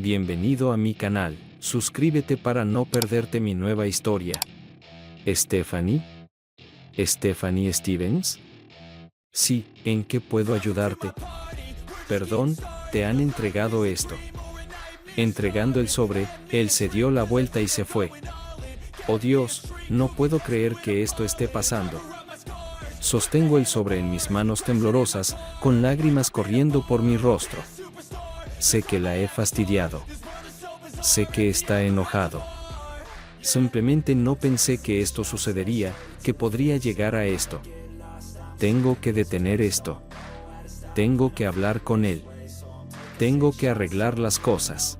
Bienvenido a mi canal, suscríbete para no perderte mi nueva historia. ¿Stephanie? ¿Stephanie Stevens? Sí, ¿en qué puedo ayudarte? Perdón, te han entregado esto. Entregando el sobre, él se dio la vuelta y se fue. Oh Dios, no puedo creer que esto esté pasando. Sostengo el sobre en mis manos temblorosas, con lágrimas corriendo por mi rostro. Sé que la he fastidiado. Sé que está enojado. Simplemente no pensé que esto sucedería, que podría llegar a esto. Tengo que detener esto. Tengo que hablar con él. Tengo que arreglar las cosas.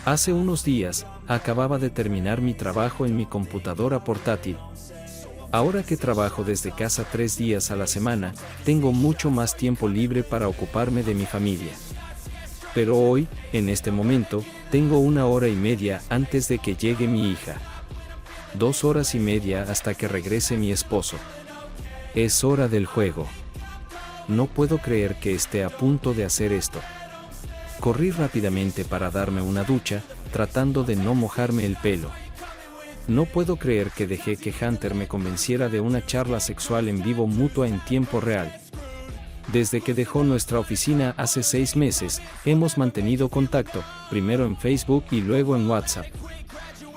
Hace unos días, acababa de terminar mi trabajo en mi computadora portátil. Ahora que trabajo desde casa 3 días a la semana, tengo mucho más tiempo libre para ocuparme de mi familia. Pero hoy, en este momento, tengo 1 hora y media antes de que llegue mi hija. 2 horas y media hasta que regrese mi esposo. Es hora del juego. No puedo creer que esté a punto de hacer esto. Corrí rápidamente para darme una ducha, tratando de no mojarme el pelo. No puedo creer que dejé que Hunter me convenciera de una charla sexual en vivo mutua en tiempo real. Desde que dejó nuestra oficina hace 6 meses, hemos mantenido contacto, primero en Facebook y luego en WhatsApp.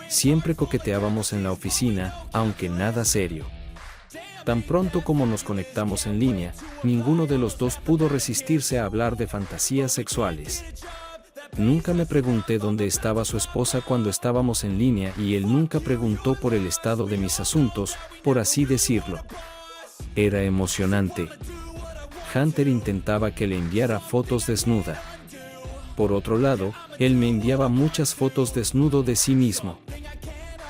Siempre coqueteábamos en la oficina, aunque nada serio. Tan pronto como nos conectamos en línea, ninguno de los dos pudo resistirse a hablar de fantasías sexuales. Nunca me pregunté dónde estaba su esposa cuando estábamos en línea y él nunca preguntó por el estado de mis asuntos, por así decirlo. Era emocionante. Hunter intentaba que le enviara fotos desnuda. Por otro lado, él me enviaba muchas fotos desnudo de sí mismo.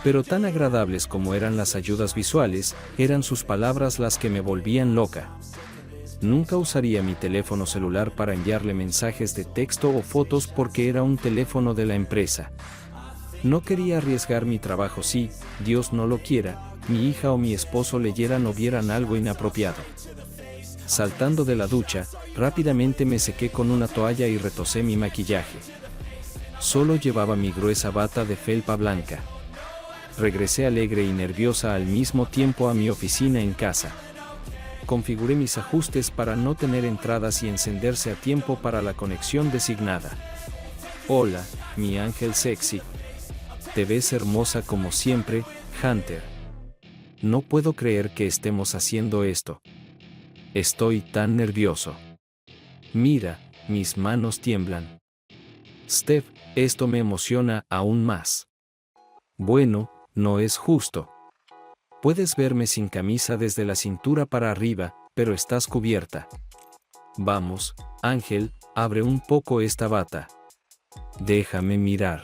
Pero tan agradables como eran las ayudas visuales, eran sus palabras las que me volvían loca. Nunca usaría mi teléfono celular para enviarle mensajes de texto o fotos porque era un teléfono de la empresa. No quería arriesgar mi trabajo si, Dios no lo quiera, mi hija o mi esposo leyeran o vieran algo inapropiado. Saltando de la ducha, rápidamente me sequé con una toalla y retocé mi maquillaje. Solo llevaba mi gruesa bata de felpa blanca. Regresé alegre y nerviosa al mismo tiempo a mi oficina en casa. Configuré mis ajustes para no tener entradas y encenderse a tiempo para la conexión designada. Hola, mi ángel sexy. Te ves hermosa como siempre, Hunter. No puedo creer que estemos haciendo esto. Estoy tan nervioso. Mira, mis manos tiemblan. Steph, esto me emociona aún más. Bueno, no es justo. Puedes verme sin camisa desde la cintura para arriba, pero estás cubierta. Vamos, Ángel, abre un poco esta bata. Déjame mirar.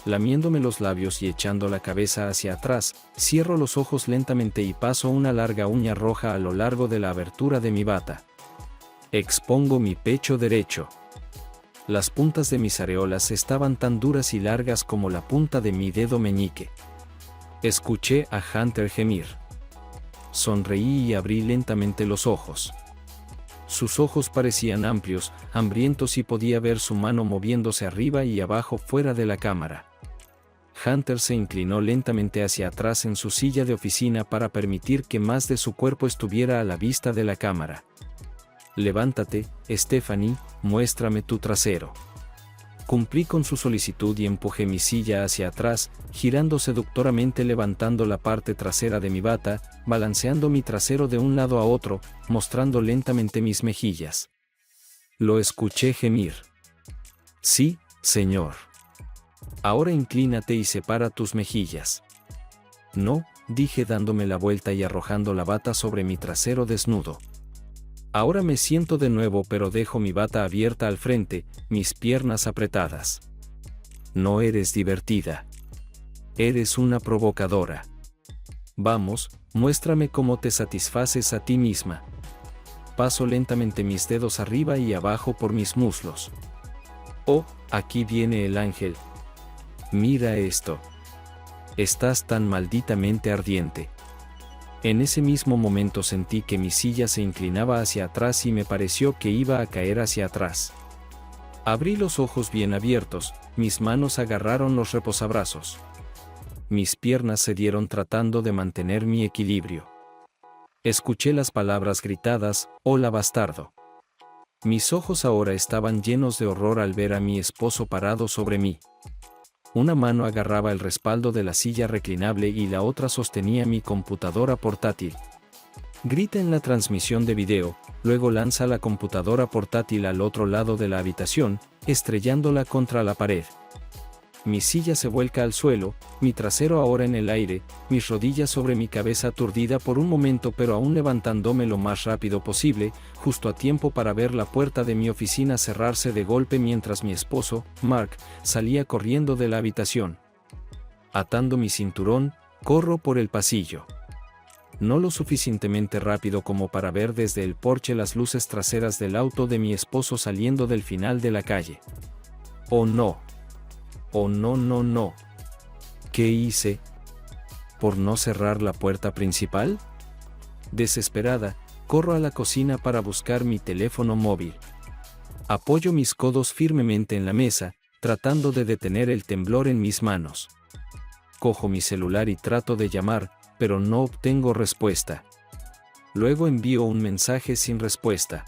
Lamiéndome los labios y echando la cabeza hacia atrás, cierro los ojos lentamente y paso una larga uña roja a lo largo de la abertura de mi bata. Expongo mi pecho derecho. Las puntas de mis areolas estaban tan duras y largas como la punta de mi dedo meñique. Escuché a Hunter gemir. Sonreí y abrí lentamente los ojos. Sus ojos parecían amplios, hambrientos y podía ver su mano moviéndose arriba y abajo fuera de la cámara. Hunter se inclinó lentamente hacia atrás en su silla de oficina para permitir que más de su cuerpo estuviera a la vista de la cámara. Levántate, Stephanie, muéstrame tu trasero. Cumplí con su solicitud y empujé mi silla hacia atrás, girando seductoramente levantando la parte trasera de mi bata, balanceando mi trasero de un lado a otro, mostrando lentamente mis mejillas. Lo escuché gemir. Sí, señor. Ahora inclínate y separa tus mejillas. No, dije dándome la vuelta y arrojando la bata sobre mi trasero desnudo. Ahora me siento de nuevo pero dejo mi bata abierta al frente, mis piernas apretadas. No eres divertida. Eres una provocadora. Vamos, muéstrame cómo te satisfaces a ti misma. Paso lentamente mis dedos arriba y abajo por mis muslos. Oh, aquí viene el ángel. Mira esto. Estás tan malditamente ardiente. En ese mismo momento sentí que mi silla se inclinaba hacia atrás y me pareció que iba a caer hacia atrás. Abrí los ojos bien abiertos, mis manos agarraron los reposabrazos. Mis piernas cedieron tratando de mantener mi equilibrio. Escuché las palabras gritadas: «Hola bastardo». Mis ojos ahora estaban llenos de horror al ver a mi esposo parado sobre mí. Una mano agarraba el respaldo de la silla reclinable y la otra sostenía mi computadora portátil. Grita en la transmisión de video, luego lanza la computadora portátil al otro lado de la habitación, estrellándola contra la pared. Mi silla se vuelca al suelo, mi trasero ahora en el aire, mis rodillas sobre mi cabeza aturdida por un momento pero aún levantándome lo más rápido posible, justo a tiempo para ver la puerta de mi oficina cerrarse de golpe mientras mi esposo, Mark, salía corriendo de la habitación. Atando mi cinturón, corro por el pasillo. No lo suficientemente rápido como para ver desde el porche las luces traseras del auto de mi esposo saliendo del final de la calle. ¡Oh no! ¡Oh no, no, no! ¿Qué hice? ¿Por no cerrar la puerta principal? Desesperada, corro a la cocina para buscar mi teléfono móvil. Apoyo mis codos firmemente en la mesa, tratando de detener el temblor en mis manos. Cojo mi celular y trato de llamar, pero no obtengo respuesta. Luego envío un mensaje sin respuesta.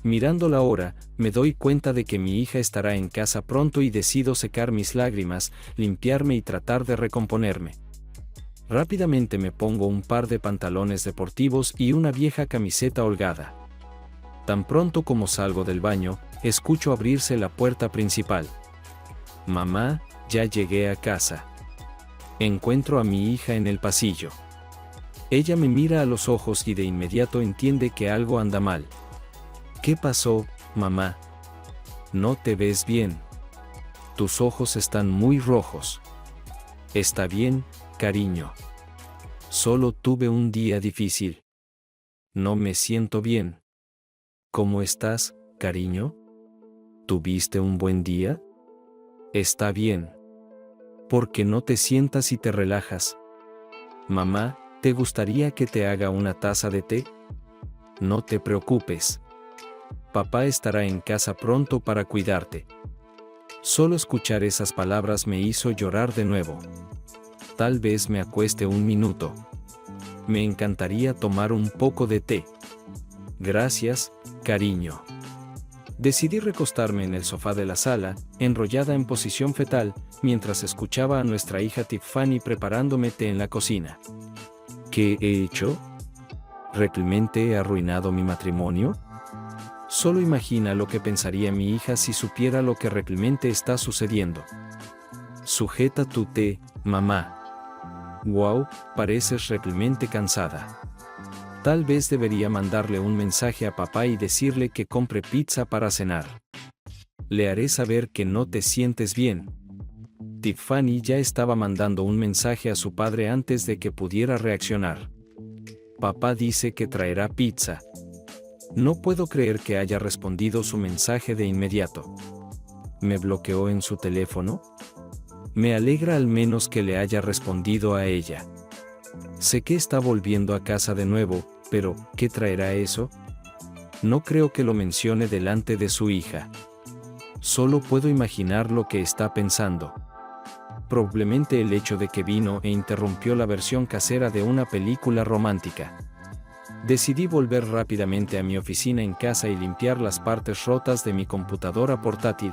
Mirando la hora, me doy cuenta de que mi hija estará en casa pronto y decido secar mis lágrimas, limpiarme y tratar de recomponerme. Rápidamente me pongo un par de pantalones deportivos y una vieja camiseta holgada. Tan pronto como salgo del baño, escucho abrirse la puerta principal. «Mamá, ya llegué a casa». Encuentro a mi hija en el pasillo. Ella me mira a los ojos y de inmediato entiende que algo anda mal. «¿Qué pasó, mamá? No te ves bien. Tus ojos están muy rojos». «Está bien, cariño. Solo tuve un día difícil. No me siento bien». «¿Cómo estás, cariño? ¿Tuviste un buen día?» «Está bien. ¿Por qué no te sientas y te relajas? Mamá, ¿te gustaría que te haga una taza de té?» «No te preocupes. Papá estará en casa pronto para cuidarte». Solo escuchar esas palabras me hizo llorar de nuevo. Tal vez me acueste un minuto. Me encantaría tomar un poco de té. «Gracias, cariño». Decidí recostarme en el sofá de la sala, enrollada en posición fetal, mientras escuchaba a nuestra hija Tiffany preparándome té en la cocina. ¿Qué he hecho? ¿Realmente he arruinado mi matrimonio? Solo imagina lo que pensaría mi hija si supiera lo que realmente está sucediendo. «Sujeta tu té, mamá. Wow, pareces realmente cansada. Tal vez debería mandarle un mensaje a papá y decirle que compre pizza para cenar. Le haré saber que no te sientes bien». Tiffany ya estaba mandando un mensaje a su padre antes de que pudiera reaccionar. «Papá dice que traerá pizza». No puedo creer que haya respondido su mensaje de inmediato. ¿Me bloqueó en su teléfono? Me alegra al menos que le haya respondido a ella. Sé que está volviendo a casa de nuevo, pero ¿qué traerá eso? No creo que lo mencione delante de su hija. Solo puedo imaginar lo que está pensando. Probablemente el hecho de que vino e interrumpió la versión casera de una película romántica. Decidí volver rápidamente a mi oficina en casa y limpiar las partes rotas de mi computadora portátil.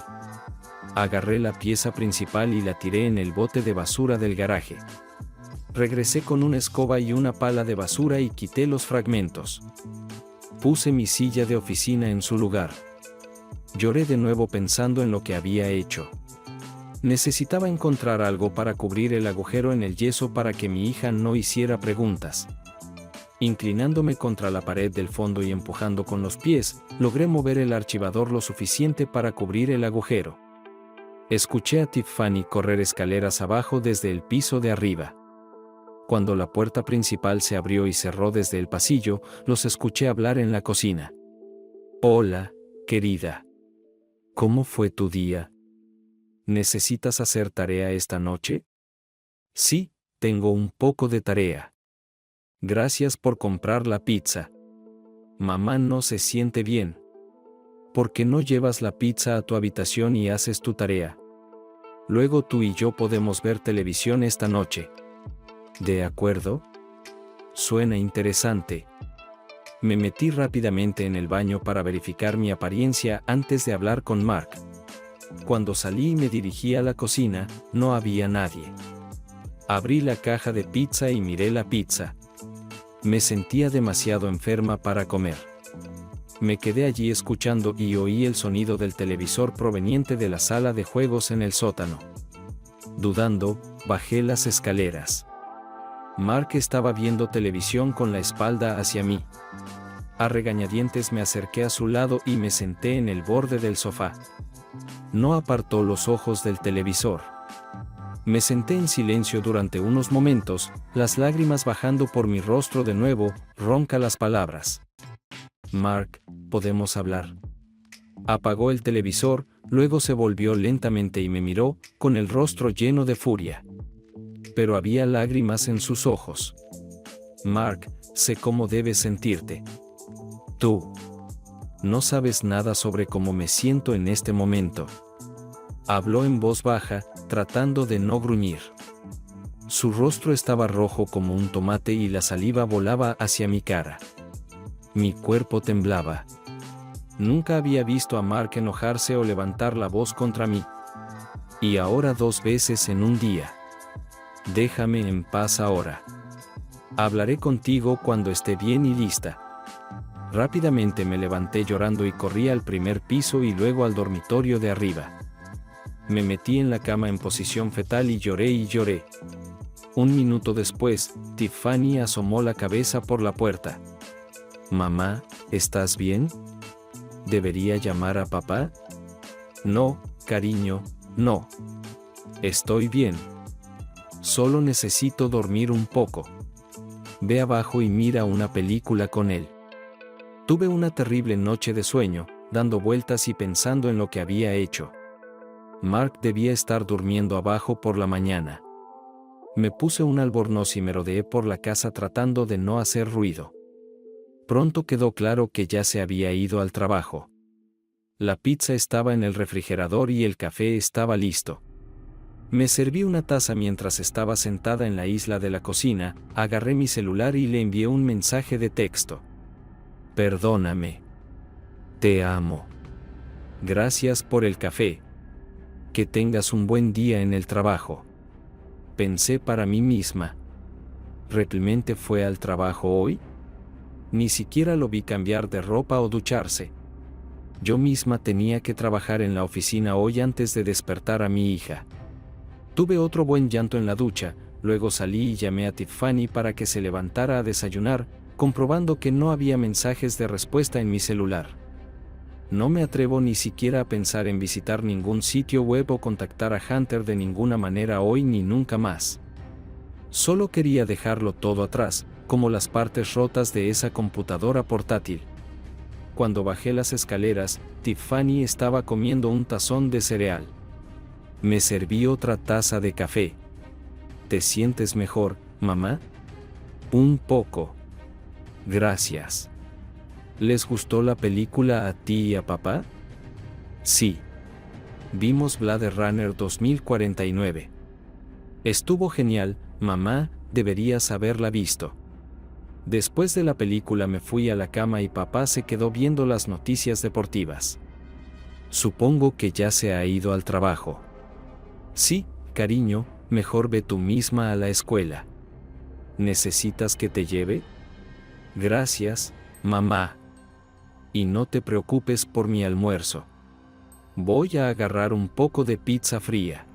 Agarré la pieza principal y la tiré en el bote de basura del garaje. Regresé con una escoba y una pala de basura y quité los fragmentos. Puse mi silla de oficina en su lugar. Lloré de nuevo pensando en lo que había hecho. Necesitaba encontrar algo para cubrir el agujero en el yeso para que mi hija no hiciera preguntas. Inclinándome contra la pared del fondo y empujando con los pies, logré mover el archivador lo suficiente para cubrir el agujero. Escuché a Tiffany correr escaleras abajo desde el piso de arriba. Cuando la puerta principal se abrió y cerró desde el pasillo, los escuché hablar en la cocina. «Hola, querida. ¿Cómo fue tu día? ¿Necesitas hacer tarea esta noche?» «Sí, tengo un poco de tarea. Gracias por comprar la pizza. Mamá no se siente bien». ¿Por qué no llevas la pizza a tu habitación y haces tu tarea? Luego tú y yo podemos ver televisión esta noche. ¿De acuerdo? Suena interesante. Me metí rápidamente en el baño para verificar mi apariencia antes de hablar con Mark. Cuando salí y me dirigí a la cocina, no había nadie. Abrí la caja de pizza y miré la pizza. Me sentía demasiado enferma para comer. Me quedé allí escuchando y oí el sonido del televisor proveniente de la sala de juegos en el sótano. Dudando, bajé las escaleras. Mark estaba viendo televisión con la espalda hacia mí. A regañadientes me acerqué a su lado y me senté en el borde del sofá. No apartó los ojos del televisor. Me senté en silencio durante unos momentos, las lágrimas bajando por mi rostro de nuevo, ronca las palabras. Mark, ¿podemos hablar? Apagó el televisor, luego se volvió lentamente y me miró, con el rostro lleno de furia. Pero había lágrimas en sus ojos. Mark, sé cómo debes sentirte. Tú no sabes nada sobre cómo me siento en este momento. Habló en voz baja, tratando de no gruñir. Su rostro estaba rojo como un tomate y la saliva volaba hacia mi cara. Mi cuerpo temblaba. Nunca había visto a Mark enojarse o levantar la voz contra mí. Y ahora 2 veces en un día. Déjame en paz ahora. Hablaré contigo cuando esté bien y lista. Rápidamente me levanté llorando y corrí al primer piso y luego al dormitorio de arriba. Me metí en la cama en posición fetal y lloré y lloré. 1 minuto después, Tiffany asomó la cabeza por la puerta. Mamá, ¿estás bien? ¿Debería llamar a papá? No, cariño, no. Estoy bien. Solo necesito dormir un poco. Ve abajo y mira una película con él. Tuve una terrible noche de sueño, dando vueltas y pensando en lo que había hecho. Mark debía estar durmiendo abajo por la mañana. Me puse un albornoz y me rodeé por la casa tratando de no hacer ruido. Pronto quedó claro que ya se había ido al trabajo. La pizza estaba en el refrigerador y el café estaba listo. Me serví una taza mientras estaba sentada en la isla de la cocina, agarré mi celular y le envié un mensaje de texto. Perdóname. Te amo. Gracias por el café. Que tengas un buen día en el trabajo. Pensé para mí misma. ¿Realmente fue al trabajo hoy? Ni siquiera lo vi cambiar de ropa o ducharse. Yo misma tenía que trabajar en la oficina hoy antes de despertar a mi hija. Tuve otro buen llanto en la ducha, luego salí y llamé a Tiffany para que se levantara a desayunar, comprobando que no había mensajes de respuesta en mi celular. No me atrevo ni siquiera a pensar en visitar ningún sitio web o contactar a Hunter de ninguna manera hoy ni nunca más. Solo quería dejarlo todo atrás, como las partes rotas de esa computadora portátil. Cuando bajé las escaleras, Tiffany estaba comiendo un tazón de cereal. Me serví otra taza de café. ¿Te sientes mejor, mamá? Un poco. Gracias. ¿Les gustó la película a ti y a papá? Sí. Vimos Blade Runner 2049. Estuvo genial, mamá, deberías haberla visto. Después de la película me fui a la cama y papá se quedó viendo las noticias deportivas. Supongo que ya se ha ido al trabajo. Sí, cariño, mejor ve tú misma a la escuela. ¿Necesitas que te lleve? Gracias, mamá. Y no te preocupes por mi almuerzo. Voy a agarrar un poco de pizza fría.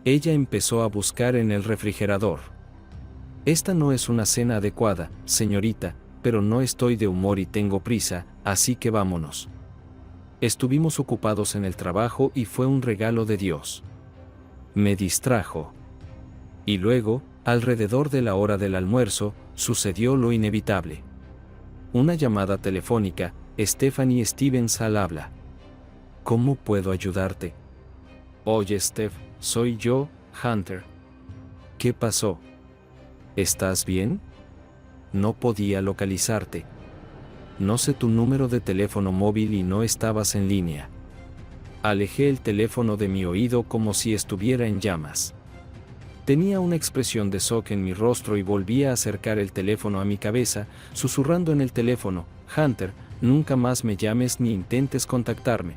Ella empezó a buscar en el refrigerador. Esta no es una cena adecuada, señorita, pero no estoy de humor y tengo prisa, así que vámonos. Estuvimos ocupados en el trabajo y fue un regalo de Dios. Me distrajo. Y luego, alrededor de la hora del almuerzo, sucedió lo inevitable. Una llamada telefónica, Stephanie Stevens al habla. ¿Cómo puedo ayudarte? Oye, Steph, soy yo, Hunter. ¿Qué pasó? ¿Estás bien? No podía localizarte. No sé tu número de teléfono móvil y no estabas en línea. Alejé el teléfono de mi oído como si estuviera en llamas. Tenía una expresión de shock en mi rostro y volví a acercar el teléfono a mi cabeza, susurrando en el teléfono: Hunter, nunca más me llames ni intentes contactarme.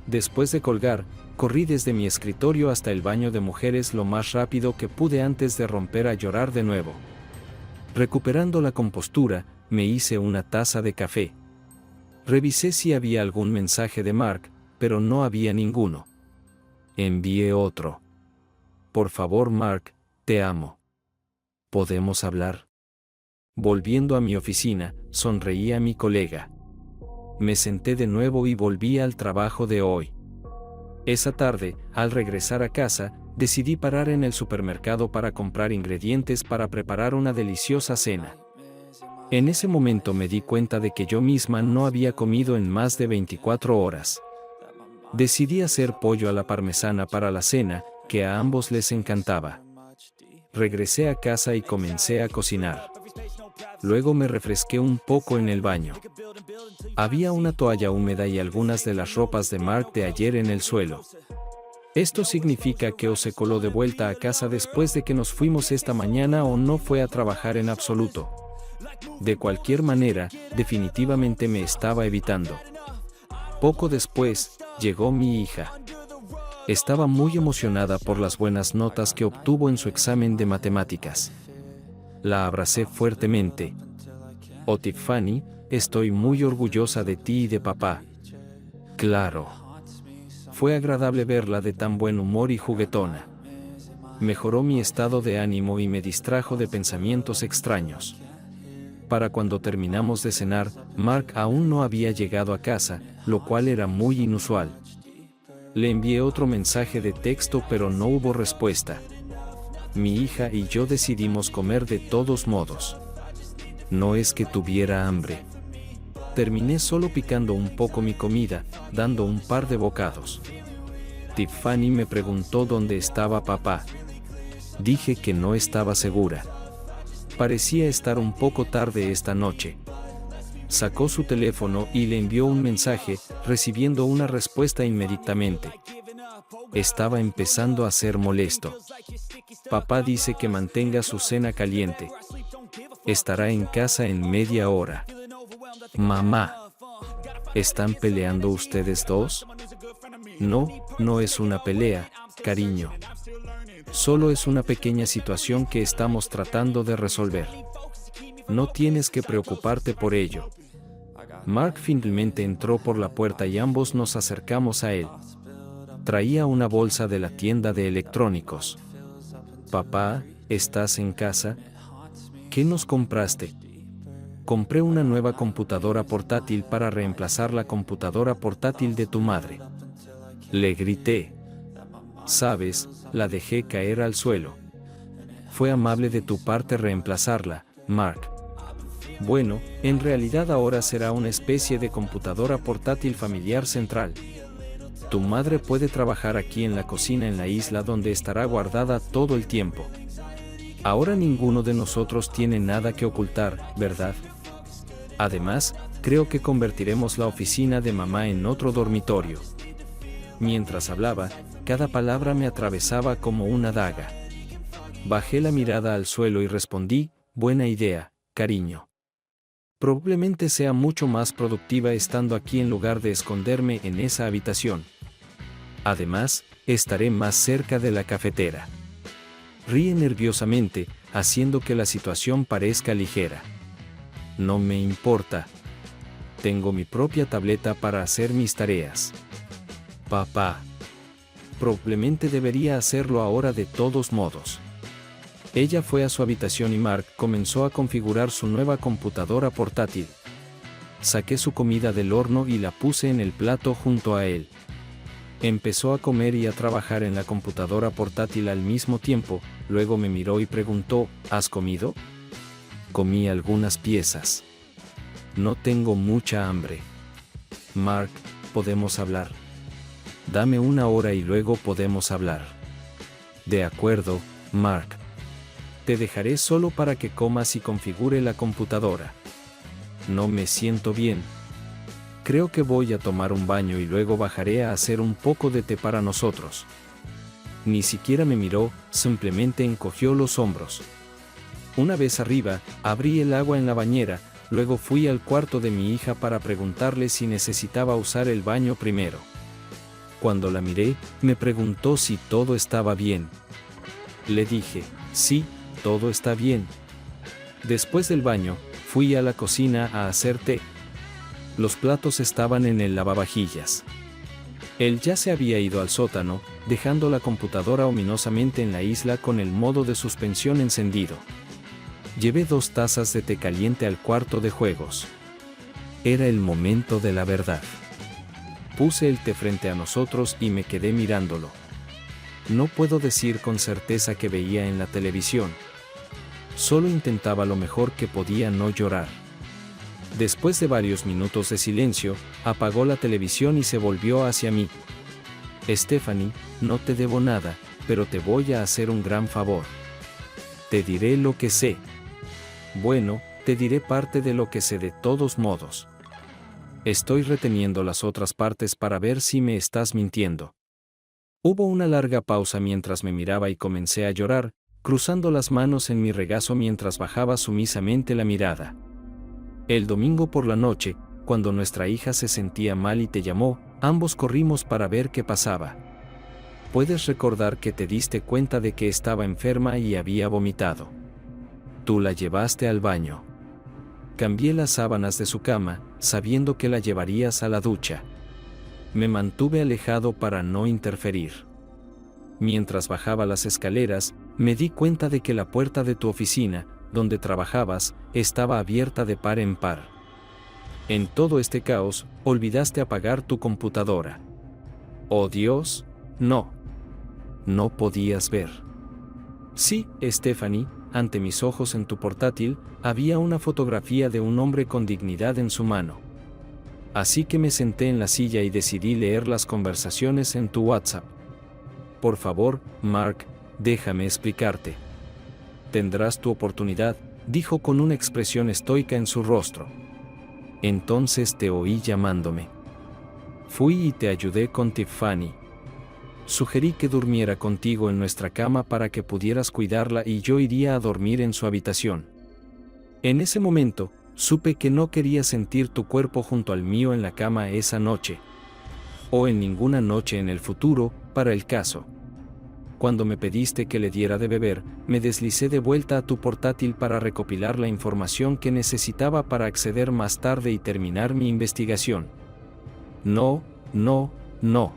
Después de colgar, corrí desde mi escritorio hasta el baño de mujeres lo más rápido que pude antes de romper a llorar de nuevo. Recuperando la compostura, me hice una taza de café. Revisé si había algún mensaje de Mark, pero no había ninguno. Envié otro. Por favor, Mark, te amo. ¿Podemos hablar? Volviendo a mi oficina, sonreí a mi colega. Me senté de nuevo y volví al trabajo de hoy. Esa tarde, al regresar a casa, decidí parar en el supermercado para comprar ingredientes para preparar una deliciosa cena. En ese momento me di cuenta de que yo misma no había comido en más de 24 horas. Decidí hacer pollo a la parmesana para la cena, que a ambos les encantaba. Regresé a casa y comencé a cocinar. Luego me refresqué un poco en el baño. Había una toalla húmeda y algunas de las ropas de Mark de ayer en el suelo. Esto significa que o se coló de vuelta a casa después de que nos fuimos esta mañana o no fue a trabajar en absoluto. De cualquier manera, definitivamente me estaba evitando. Poco después, llegó mi hija. Estaba muy emocionada por las buenas notas que obtuvo en su examen de matemáticas. La abracé fuertemente. Oh, Tiffany, estoy muy orgullosa de ti y de papá. Claro. Fue agradable verla de tan buen humor y juguetona. Mejoró mi estado de ánimo y me distrajo de pensamientos extraños. Para cuando terminamos de cenar, Mark aún no había llegado a casa, lo cual era muy inusual. Le envié otro mensaje de texto pero no hubo respuesta. Mi hija y yo decidimos comer de todos modos. No es que tuviera hambre. Terminé solo picando un poco mi comida, dando un par de bocados. Tiffany me preguntó dónde estaba papá. Dije que no estaba segura. Parecía estar un poco tarde esta noche. Sacó su teléfono y le envió un mensaje, recibiendo una respuesta inmediatamente. Estaba empezando a ser molesto. Papá dice que mantenga su cena caliente. Estará en casa en media hora. Mamá, ¿están peleando ustedes dos? No, no es una pelea, cariño. Solo es una pequeña situación que estamos tratando de resolver. No tienes que preocuparte por ello. Mark finalmente entró por la puerta y ambos nos acercamos a él. Traía una bolsa de la tienda de electrónicos. Papá, ¿estás en casa? ¿Qué nos compraste? Compré una nueva computadora portátil para reemplazar la computadora portátil de tu madre. Le grité. Sabes, la dejé caer al suelo. Fue amable de tu parte reemplazarla, Mark. Bueno, en realidad ahora será una especie de computadora portátil familiar central. Tu madre puede trabajar aquí en la cocina en la isla donde estará guardada todo el tiempo. Ahora ninguno de nosotros tiene nada que ocultar, ¿verdad? Además, creo que convertiremos la oficina de mamá en otro dormitorio. Mientras hablaba, cada palabra me atravesaba como una daga. Bajé la mirada al suelo y respondí: buena idea, cariño. Probablemente sea mucho más productiva estando aquí en lugar de esconderme en esa habitación. Además, estaré más cerca de la cafetera. Ríe nerviosamente, haciendo que la situación parezca ligera. No me importa. Tengo mi propia tableta para hacer mis tareas. Papá. Probablemente debería hacerlo ahora de todos modos. Ella fue a su habitación y Mark comenzó a configurar su nueva computadora portátil. Saqué su comida del horno y la puse en el plato junto a él. Empezó a comer y a trabajar en la computadora portátil al mismo tiempo, luego me miró y preguntó: ¿has comido? Comí algunas piezas. No tengo mucha hambre. Mark, ¿podemos hablar? Dame una hora y luego podemos hablar. De acuerdo, Mark. Te dejaré solo para que comas y configure la computadora. no me siento bien. Creo que voy a tomar un baño y luego bajaré a hacer un poco de té para nosotros. Ni siquiera me miró, simplemente encogió los hombros. Una vez arriba, abrí el agua en la bañera, luego fui al cuarto de mi hija para preguntarle si necesitaba usar el baño primero. Cuando la miré, me preguntó si todo estaba bien. Le dije, sí, todo está bien. Después del baño, fui a la cocina a hacer té. Los platos estaban en el lavavajillas. Él ya se había ido al sótano, dejando la computadora ominosamente en la isla con el modo de suspensión encendido. Llevé 2 tazas de té caliente al cuarto de juegos. Era el momento de la verdad. Puse el té frente a nosotros y me quedé mirándolo. No puedo decir con certeza que veía en la televisión. Solo intentaba lo mejor que podía no llorar. Después de varios minutos de silencio, apagó la televisión y se volvió hacia mí. Stephanie, no te debo nada, pero te voy a hacer un gran favor. Te diré lo que sé. Bueno, te diré parte de lo que sé de todos modos. Estoy reteniendo las otras partes para ver si me estás mintiendo. Hubo una larga pausa mientras me miraba y comencé a llorar, cruzando las manos en mi regazo mientras bajaba sumisamente la mirada. El domingo por la noche, cuando nuestra hija se sentía mal y te llamó, ambos corrimos para ver qué pasaba. Puedes recordar que te diste cuenta de que estaba enferma y había vomitado. Tú la llevaste al baño. Cambié las sábanas de su cama, sabiendo que la llevarías a la ducha. Me mantuve alejado para no interferir. Mientras bajaba las escaleras, me di cuenta de que la puerta de tu oficina, donde trabajabas, estaba abierta de par en par. En todo este caos, olvidaste apagar tu computadora. ¡Oh Dios! No. No podías ver. Sí, Stephanie, ante mis ojos en tu portátil, había una fotografía de un hombre con dignidad en su mano. Así que me senté en la silla y decidí leer las conversaciones en tu WhatsApp. Por favor, Mark, déjame explicarte. Tendrás tu oportunidad, dijo con una expresión estoica en su rostro. Entonces te oí llamándome. Fui y te ayudé con Tiffany. Sugerí que durmiera contigo en nuestra cama para que pudieras cuidarla y yo iría a dormir en su habitación. En ese momento, supe que no quería sentir tu cuerpo junto al mío en la cama esa noche. O en ninguna noche en el futuro, para el caso. Cuando me pediste que le diera de beber, me deslicé de vuelta a tu portátil para recopilar la información que necesitaba para acceder más tarde y terminar mi investigación. No, no, no.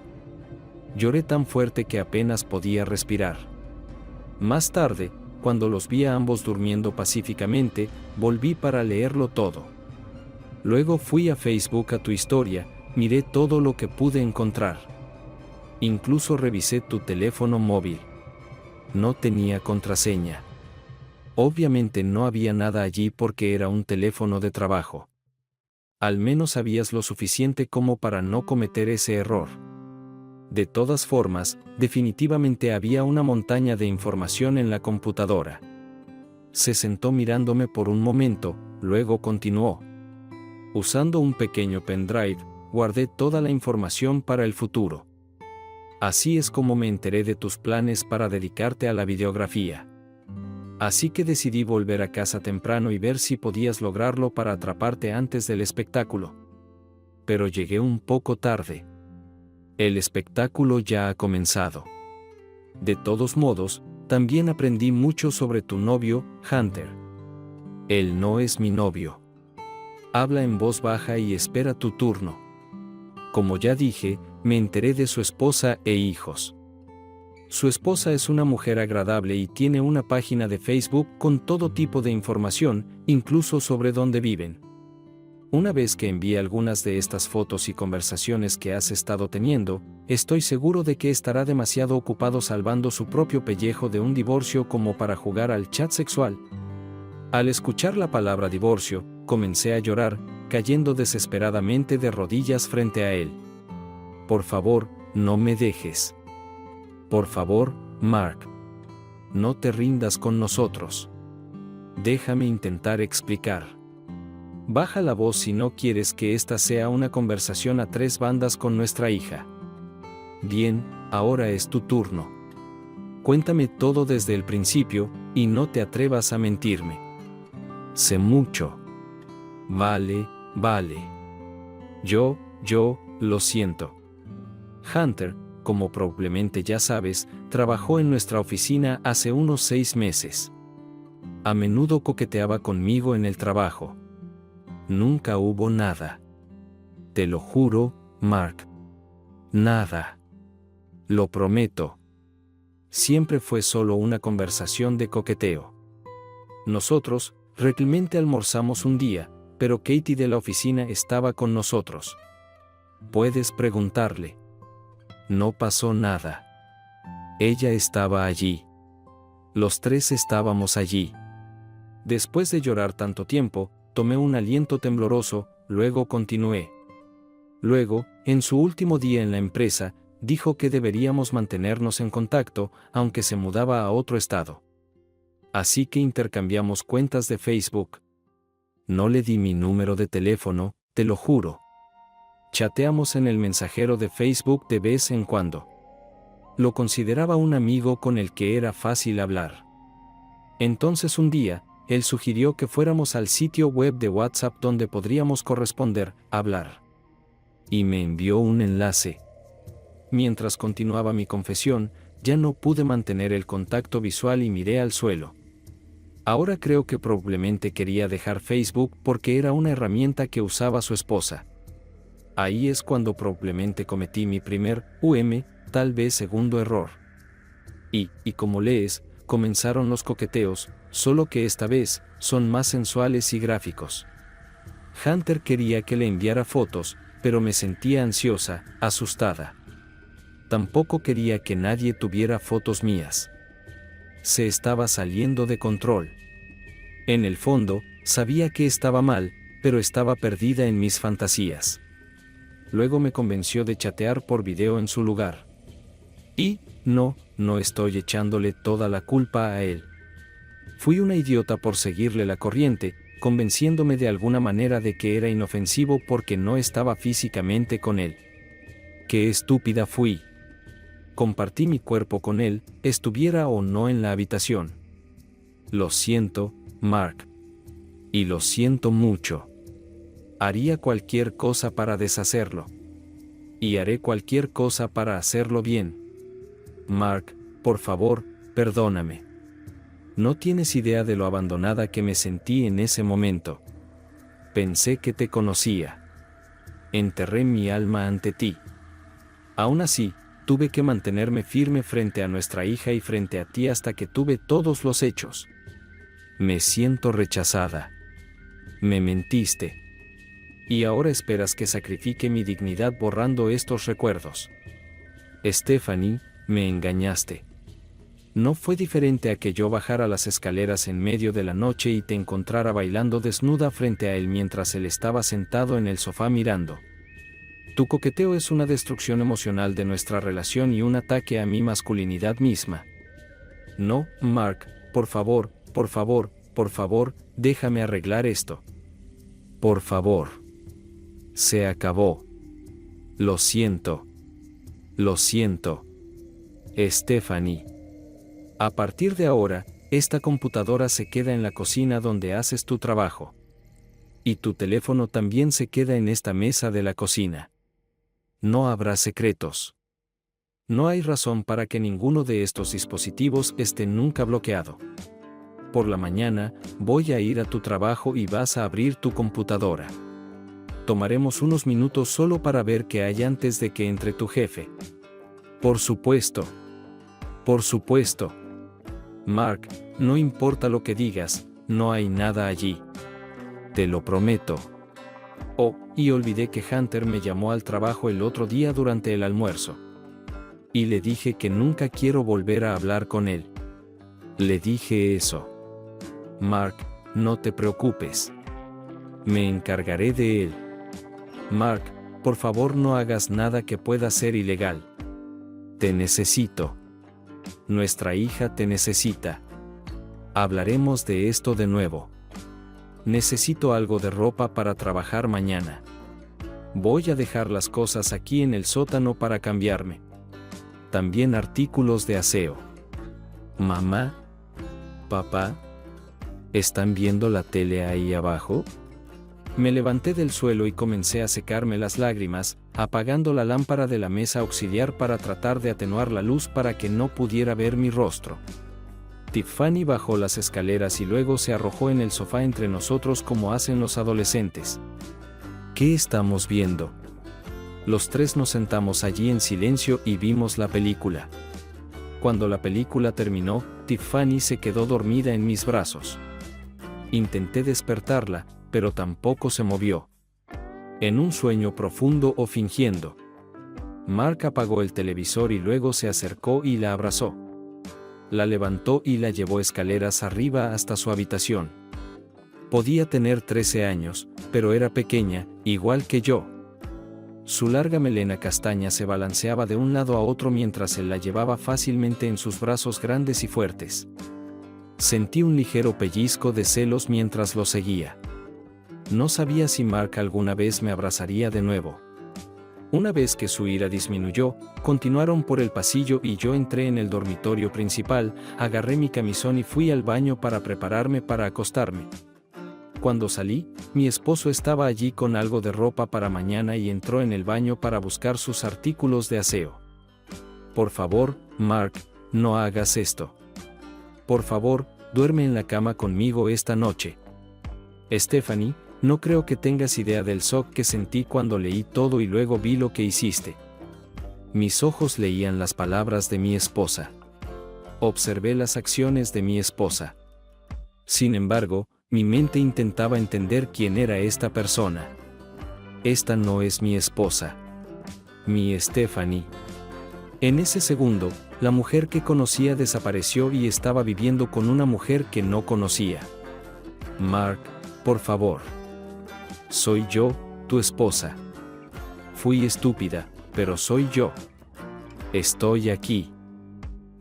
Lloré tan fuerte que apenas podía respirar. Más tarde, cuando los vi a ambos durmiendo pacíficamente, volví para leerlo todo. Luego fui a Facebook a tu historia, miré todo lo que pude encontrar. Incluso revisé tu teléfono móvil. No tenía contraseña. Obviamente no había nada allí porque era un teléfono de trabajo. Al menos sabías lo suficiente como para no cometer ese error. De todas formas, definitivamente había una montaña de información en la computadora. Se sentó mirándome por un momento, luego continuó. Usando un pequeño pendrive, guardé toda la información para el futuro. Así es como me enteré de tus planes para dedicarte a la videografía. Así que decidí volver a casa temprano y ver si podías lograrlo para atraparte antes del espectáculo. Pero llegué un poco tarde. El espectáculo ya ha comenzado. De todos modos, también aprendí mucho sobre tu novio, Hunter. Él no es mi novio. Habla en voz baja y espera tu turno. Como ya dije, me enteré de su esposa e hijos. Su esposa es una mujer agradable y tiene una página de Facebook con todo tipo de información, incluso sobre dónde viven. Una vez que envíe algunas de estas fotos y conversaciones que has estado teniendo, estoy seguro de que estará demasiado ocupado salvando su propio pellejo de un divorcio como para jugar al chat sexual. Al escuchar la palabra divorcio, comencé a llorar, cayendo desesperadamente de rodillas frente a él. Por favor, no me dejes. Por favor, Mark. No te rindas con nosotros. Déjame intentar explicar. Baja la voz si no quieres que esta sea una conversación a tres bandas con nuestra hija. Bien, ahora es tu turno. Cuéntame todo desde el principio, y no te atrevas a mentirme. Sé mucho. Vale, vale. Yo, lo siento. Hunter, como probablemente ya sabes, trabajó en nuestra oficina hace unos 6 meses. A menudo coqueteaba conmigo en el trabajo. Nunca hubo nada. Te lo juro, Mark. Nada. Lo prometo. Siempre fue solo una conversación de coqueteo. Nosotros, realmente almorzamos un día, pero Katie de la oficina estaba con nosotros. Puedes preguntarle. No pasó nada. Ella estaba allí. Los tres estábamos allí. Después de llorar tanto tiempo, tomé un aliento tembloroso, luego continué. Luego, en su último día en la empresa, dijo que deberíamos mantenernos en contacto, aunque se mudaba a otro estado. Así que intercambiamos cuentas de Facebook. No le di mi número de teléfono, te lo juro. Chateamos en el mensajero de Facebook de vez en cuando. Lo consideraba un amigo con el que era fácil hablar. Entonces un día, él sugirió que fuéramos al sitio web de WhatsApp donde podríamos corresponder, hablar. Y me envió un enlace. Mientras continuaba mi confesión, ya no pude mantener el contacto visual y miré al suelo. Ahora creo que probablemente quería dejar Facebook porque era una herramienta que usaba su esposa. Ahí es cuando probablemente cometí mi primer, tal vez segundo error. Y como lees, comenzaron los coqueteos, solo que esta vez, son más sensuales y gráficos. Hunter quería que le enviara fotos, pero me sentía ansiosa, asustada. Tampoco quería que nadie tuviera fotos mías. Se estaba saliendo de control. En el fondo, sabía que estaba mal, pero estaba perdida en mis fantasías. Luego me convenció de chatear por video en su lugar. Y, no estoy echándole toda la culpa a él. Fui una idiota por seguirle la corriente, convenciéndome de alguna manera de que era inofensivo porque no estaba físicamente con él. ¡Qué estúpida fui! Compartí mi cuerpo con él, estuviera o no en la habitación. Lo siento, Mark. Y lo siento mucho. Haría cualquier cosa para deshacerlo. Y haré cualquier cosa para hacerlo bien. Mark, por favor, perdóname. No tienes idea de lo abandonada que me sentí en ese momento. Pensé que te conocía. Enterré mi alma ante ti. Aún así, tuve que mantenerme firme frente a nuestra hija y frente a ti hasta que tuve todos los hechos. Me siento rechazada. Me mentiste. Y ahora esperas que sacrifique mi dignidad borrando estos recuerdos. Stephanie, me engañaste. No fue diferente a que yo bajara las escaleras en medio de la noche y te encontrara bailando desnuda frente a él mientras él estaba sentado en el sofá mirando. Tu coqueteo es una destrucción emocional de nuestra relación y un ataque a mi masculinidad misma. No, Mark, por favor, déjame arreglar esto. Por favor. Se acabó. Lo siento. Lo siento. Stephanie. A partir de ahora, esta computadora se queda en la cocina donde haces tu trabajo. Y tu teléfono también se queda en esta mesa de la cocina. No habrá secretos. No hay razón para que ninguno de estos dispositivos esté nunca bloqueado. Por la mañana, voy a ir a tu trabajo y vas a abrir tu computadora. Tomaremos unos minutos solo para ver qué hay antes de que entre tu jefe. Por supuesto. Por supuesto. Mark, no importa lo que digas, no hay nada allí. Te lo prometo. Oh, y olvidé que Hunter me llamó al trabajo el otro día durante el almuerzo. Y le dije que nunca quiero volver a hablar con él. Le dije eso. Mark, no te preocupes. Me encargaré de él. Mark, por favor no hagas nada que pueda ser ilegal. Te necesito. Nuestra hija te necesita. Hablaremos de esto de nuevo. necesito algo de ropa para trabajar mañana. Voy a dejar las cosas aquí en el sótano para cambiarme. También artículos de aseo. Mamá, papá, ¿están viendo la tele ahí abajo? Me levanté del suelo y comencé a secarme las lágrimas, apagando la lámpara de la mesa auxiliar para tratar de atenuar la luz para que no pudiera ver mi rostro. Tiffany bajó las escaleras y luego se arrojó en el sofá entre nosotros como hacen los adolescentes. ¿Qué estamos viendo? Los tres nos sentamos allí en silencio y vimos la película. Cuando la película terminó, Tiffany se quedó dormida en mis brazos. Intenté despertarla, pero tampoco se movió. En un sueño profundo o fingiendo. Mark apagó el televisor y luego se acercó y la abrazó. La levantó y la llevó escaleras arriba hasta su habitación. Podía tener 13 años, pero era pequeña, igual que yo. Su larga melena castaña se balanceaba de un lado a otro mientras él la llevaba fácilmente en sus brazos grandes y fuertes. Sentí un ligero pellizco de celos mientras lo seguía. No sabía si Mark alguna vez me abrazaría de nuevo. Una vez que su ira disminuyó, continuaron por el pasillo y yo entré en el dormitorio principal, agarré mi camisón y fui al baño para prepararme para acostarme. Cuando salí, mi esposo estaba allí con algo de ropa para mañana y entró en el baño para buscar sus artículos de aseo. Por favor, Mark, no hagas esto. Por favor, duerme en la cama conmigo esta noche. Stephanie, no creo que tengas idea del shock que sentí cuando leí todo y luego vi lo que hiciste. Mis ojos leían las palabras de mi esposa. Observé las acciones de mi esposa. Sin embargo, mi mente intentaba entender quién era esta persona. Esta no es mi esposa. Mi Stephanie. En ese segundo, la mujer que conocía desapareció y estaba viviendo con una mujer que no conocía. Mark, por favor. Soy yo, tu esposa. Fui estúpida, pero soy yo. Estoy aquí.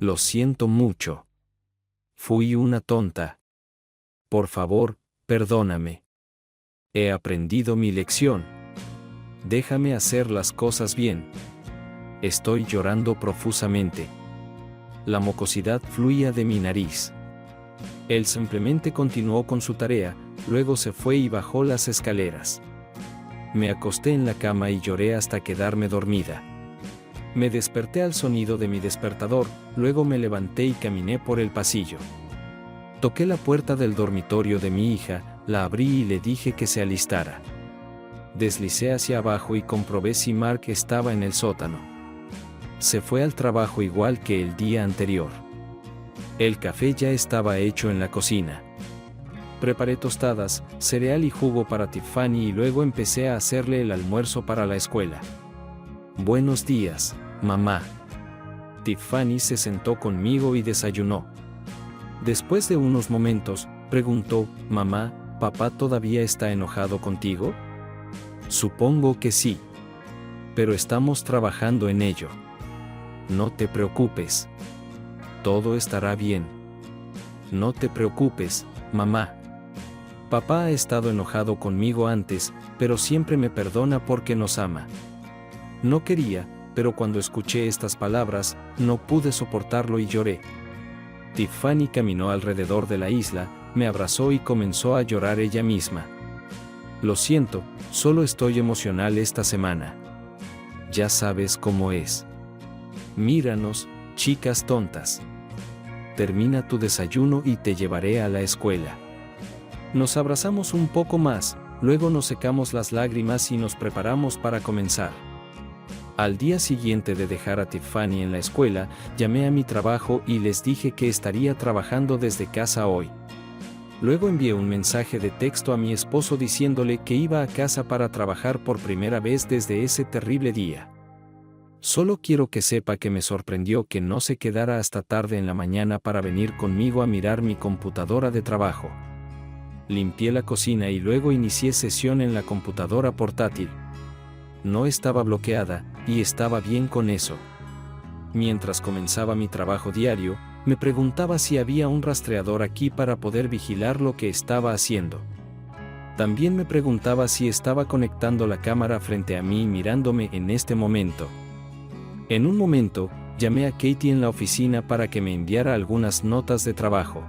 Lo siento mucho. Fui una tonta. Por favor, perdóname. He aprendido mi lección. Déjame hacer las cosas bien. Estoy llorando profusamente. La mucosidad fluía de mi nariz. Él simplemente continuó con su tarea, luego se fue y bajó las escaleras. Me acosté en la cama y lloré hasta quedarme dormida. Me desperté al sonido de mi despertador, luego me levanté y caminé por el pasillo. Toqué la puerta del dormitorio de mi hija, la abrí y le dije que se alistara. Deslicé hacia abajo y comprobé si Mark estaba en el sótano. Se fue al trabajo igual que el día anterior. El café ya estaba hecho en la cocina. Preparé tostadas, cereal y jugo para Tiffany y luego empecé a hacerle el almuerzo para la escuela. Buenos días, mamá. Tiffany se sentó conmigo y desayunó. Después de unos momentos, preguntó, mamá, ¿papá todavía está enojado contigo? Supongo que sí. Pero estamos trabajando en ello. No te preocupes. Todo estará bien. No te preocupes, mamá. Papá ha estado enojado conmigo antes, pero siempre me perdona porque nos ama. No quería, pero cuando escuché estas palabras, no pude soportarlo y lloré. Tiffany caminó alrededor de la isla, me abrazó y comenzó a llorar ella misma. Lo siento, solo estoy emocional esta semana. Ya sabes cómo es. Míranos, chicas tontas. Termina tu desayuno y te llevaré a la escuela. Nos abrazamos un poco más, luego nos secamos las lágrimas y nos preparamos para comenzar. Al día siguiente de dejar a Tiffany en la escuela, llamé a mi trabajo y les dije que estaría trabajando desde casa hoy. Luego envié un mensaje de texto a mi esposo diciéndole que iba a casa para trabajar por primera vez desde ese terrible día. Solo quiero que sepa que me sorprendió que no se quedara hasta tarde en la mañana para venir conmigo a mirar mi computadora de trabajo. Limpié la cocina y luego inicié sesión en la computadora portátil. No estaba bloqueada, y estaba bien con eso. Mientras comenzaba mi trabajo diario, me preguntaba si había un rastreador aquí para poder vigilar lo que estaba haciendo. También me preguntaba si estaba conectando la cámara frente a mí mirándome en este momento. En un momento, llamé a Katie en la oficina para que me enviara algunas notas de trabajo.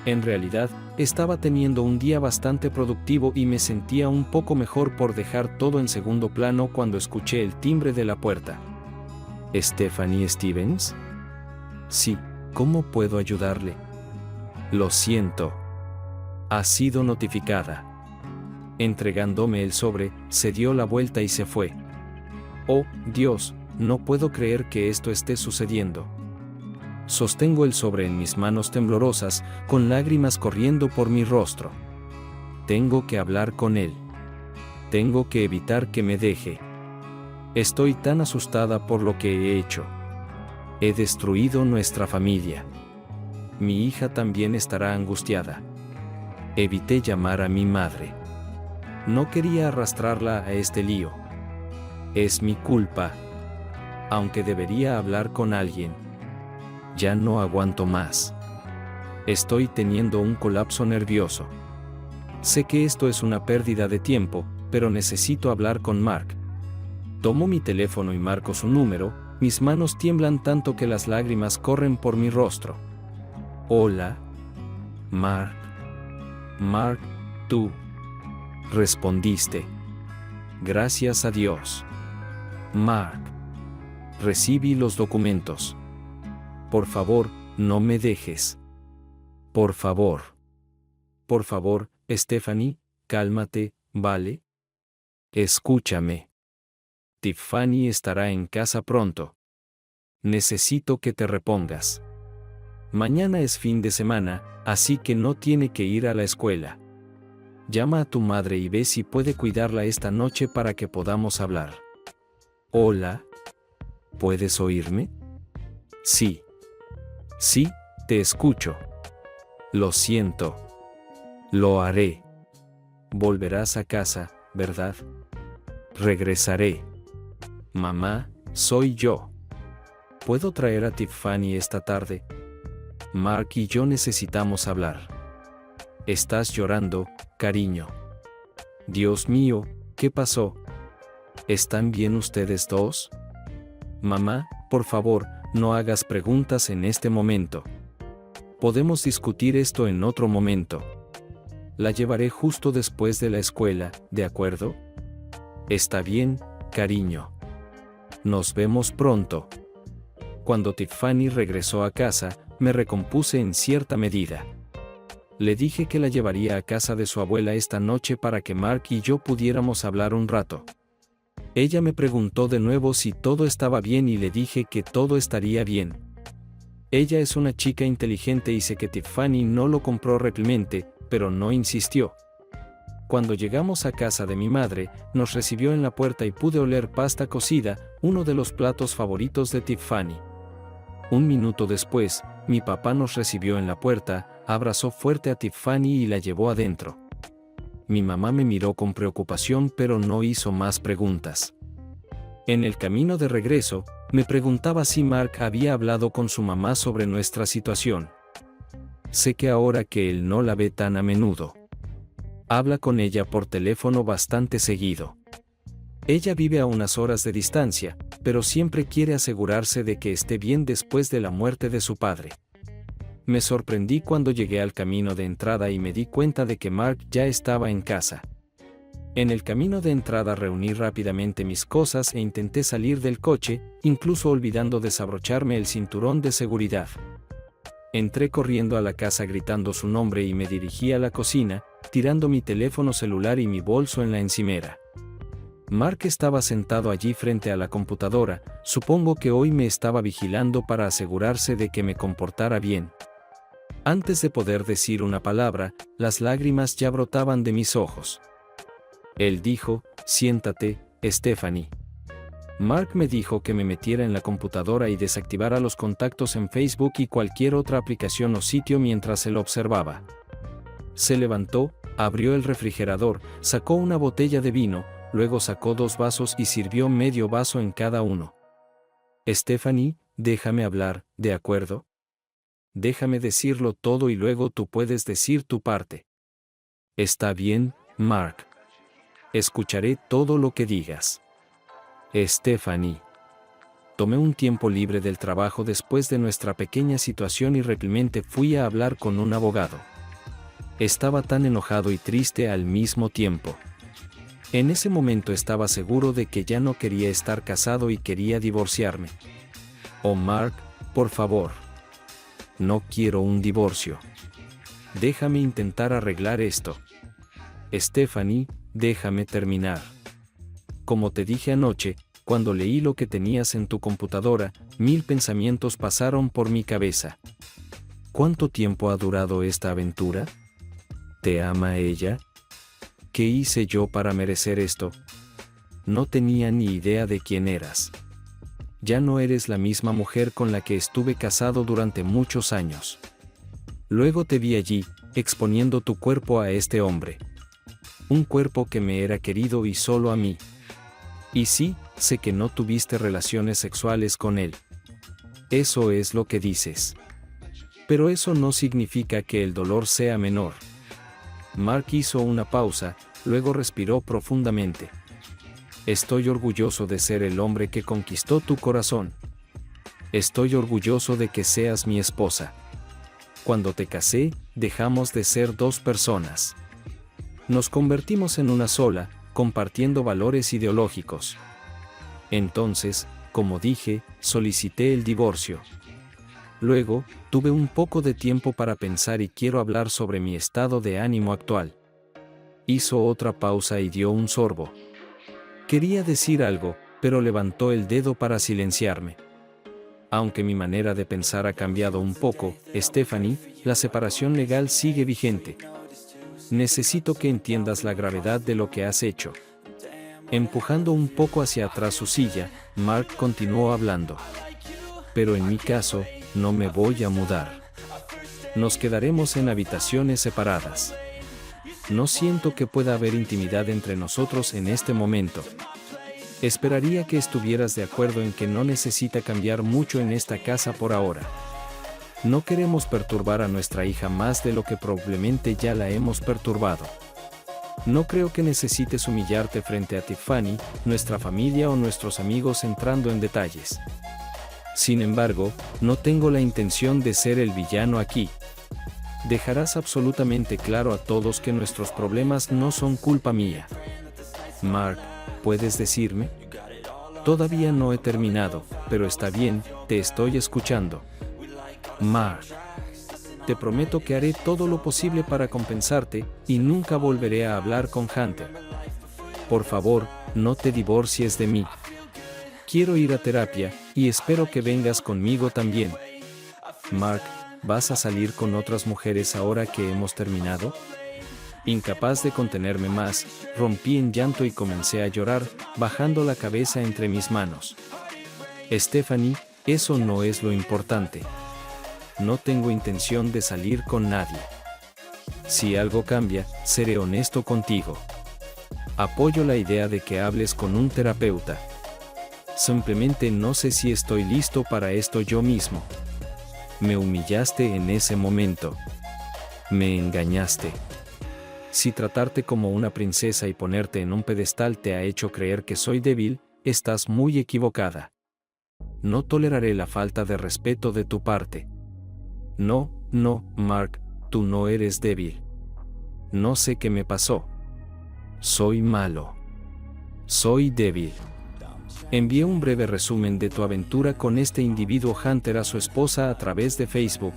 En realidad, estaba teniendo un día bastante productivo y me sentía un poco mejor por dejar todo en segundo plano cuando escuché el timbre de la puerta. ¿Stephanie Stevens? Sí, ¿cómo puedo ayudarle? Lo siento. Ha sido notificada. Entregándome el sobre, se dio la vuelta y se fue. Oh, Dios, no puedo creer que esto esté sucediendo. Sostengo el sobre en mis manos temblorosas, con lágrimas corriendo por mi rostro. Tengo que hablar con él. Tengo que evitar que me deje. Estoy tan asustada por lo que he hecho. He destruido nuestra familia. Mi hija también estará angustiada. Evité llamar a mi madre. No quería arrastrarla a este lío. Es mi culpa. Aunque debería hablar con alguien. Ya no aguanto más. Estoy teniendo un colapso nervioso. Sé que esto es una pérdida de tiempo, pero necesito hablar con Mark. Tomo mi teléfono y marco su número, mis manos tiemblan tanto que las lágrimas corren por mi rostro. Hola. Mark. Mark, tú. Respondiste. Gracias a Dios. Mark. Recibí los documentos. Por favor, no me dejes. Por favor. Por favor, Stephanie, cálmate, ¿vale? Escúchame. Tiffany estará en casa pronto. Necesito que te repongas. Mañana es fin de semana, así que no tiene que ir a la escuela. Llama a tu madre y ve si puede cuidarla esta noche para que podamos hablar. Hola. ¿Puedes oírme? Sí. Sí, te escucho. Lo siento. Lo haré. Volverás a casa, ¿verdad? Regresaré. Mamá, soy yo. ¿Puedo traer a Tiffany esta tarde? Mark y yo necesitamos hablar. Estás llorando, cariño. Dios mío, ¿qué pasó? ¿Están bien ustedes dos? Mamá, por favor, no hagas preguntas en este momento. Podemos discutir esto en otro momento. La llevaré justo después de la escuela, ¿de acuerdo? Está bien, cariño. Nos vemos pronto. Cuando Tiffany regresó a casa, me recompuse en cierta medida. Le dije que la llevaría a casa de su abuela esta noche para que Mark y yo pudiéramos hablar un rato. Ella me preguntó de nuevo si todo estaba bien y le dije que todo estaría bien. Ella es una chica inteligente y sé que Tiffany no lo compró realmente, pero no insistió. Cuando llegamos a casa de mi madre, nos recibió en la puerta y pude oler pasta cocida, uno de los platos favoritos de Tiffany. Un minuto después, mi papá nos recibió en la puerta, abrazó fuerte a Tiffany y la llevó adentro. Mi mamá me miró con preocupación pero no hizo más preguntas. En el camino de regreso, me preguntaba si Mark había hablado con su mamá sobre nuestra situación. Sé que ahora que él no la ve tan a menudo. Habla con ella por teléfono bastante seguido. Ella vive a unas horas de distancia, pero siempre quiere asegurarse de que esté bien después de la muerte de su padre. Me sorprendí cuando llegué al camino de entrada y me di cuenta de que Mark ya estaba en casa. En el camino de entrada reuní rápidamente mis cosas e intenté salir del coche, incluso olvidando desabrocharme el cinturón de seguridad. Entré corriendo a la casa gritando su nombre y me dirigí a la cocina, tirando mi teléfono celular y mi bolso en la encimera. Mark estaba sentado allí frente a la computadora, supongo que hoy me estaba vigilando para asegurarse de que me comportara bien. Antes de poder decir una palabra, las lágrimas ya brotaban de mis ojos. Él dijo, siéntate, Stephanie. Mark me dijo que me metiera en la computadora y desactivara los contactos en Facebook y cualquier otra aplicación o sitio mientras él observaba. Se levantó, abrió el refrigerador, sacó una botella de vino, luego sacó 2 vasos y sirvió medio vaso en cada uno. Stephanie, déjame hablar, ¿de acuerdo? Déjame decirlo todo y luego tú puedes decir tu parte. Está bien, Mark. Escucharé todo lo que digas. Stephanie. Tomé un tiempo libre del trabajo después de nuestra pequeña situación y rápidamente fui a hablar con un abogado. Estaba tan enojado y triste al mismo tiempo. En ese momento estaba seguro de que ya no quería estar casado y quería divorciarme. Oh Mark, por favor. No quiero un divorcio. Déjame intentar arreglar esto. Stephanie, déjame terminar. Como te dije anoche, cuando leí lo que tenías en tu computadora, 1000 pensamientos pasaron por mi cabeza. ¿Cuánto tiempo ha durado esta aventura? ¿Te ama ella? ¿Qué hice yo para merecer esto? No tenía ni idea de quién eras. Ya no eres la misma mujer con la que estuve casado durante muchos años. Luego te vi allí, exponiendo tu cuerpo a este hombre. Un cuerpo que me era querido y solo a mí. Y sí, sé que no tuviste relaciones sexuales con él. Eso es lo que dices. Pero eso no significa que el dolor sea menor. Mark hizo una pausa, luego respiró profundamente. Estoy orgulloso de ser el hombre que conquistó tu corazón. Estoy orgulloso de que seas mi esposa. Cuando te casé, dejamos de ser dos personas. Nos convertimos en una sola, compartiendo valores ideológicos. Entonces, como dije, solicité el divorcio. Luego, tuve un poco de tiempo para pensar y quiero hablar sobre mi estado de ánimo actual. Hizo otra pausa y dio un sorbo. Quería decir algo, pero levantó el dedo para silenciarme. Aunque mi manera de pensar ha cambiado un poco, Stephanie, la separación legal sigue vigente. Necesito que entiendas la gravedad de lo que has hecho. Empujando un poco hacia atrás su silla, Mark continuó hablando. Pero en mi caso, no me voy a mudar. Nos quedaremos en habitaciones separadas. No siento que pueda haber intimidad entre nosotros en este momento. Esperaría que estuvieras de acuerdo en que no necesita cambiar mucho en esta casa por ahora. No queremos perturbar a nuestra hija más de lo que probablemente ya la hemos perturbado. No creo que necesites humillarte frente a Tiffany, nuestra familia o nuestros amigos entrando en detalles. Sin embargo, no tengo la intención de ser el villano aquí. Dejarás absolutamente claro a todos que nuestros problemas no son culpa mía. Mark, ¿puedes decirme? Todavía no he terminado, pero está bien, te estoy escuchando. Mark. Te prometo que haré todo lo posible para compensarte, y nunca volveré a hablar con Hunter. Por favor, no te divorcies de mí. Quiero ir a terapia, y espero que vengas conmigo también. Mark, ¿vas a salir con otras mujeres ahora que hemos terminado? Incapaz de contenerme más, rompí en llanto y comencé a llorar, bajando la cabeza entre mis manos. Stephanie, eso no es lo importante. No tengo intención de salir con nadie. Si algo cambia, seré honesto contigo. Apoyo la idea de que hables con un terapeuta. Simplemente no sé si estoy listo para esto yo mismo. Me humillaste en ese momento. Me engañaste. Si tratarte como una princesa y ponerte en un pedestal te ha hecho creer que soy débil, estás muy equivocada. No toleraré la falta de respeto de tu parte. No, Mark, tú no eres débil. No sé qué me pasó. Soy malo. Soy débil. Envié un breve resumen de tu aventura con este individuo Hunter a su esposa a través de Facebook.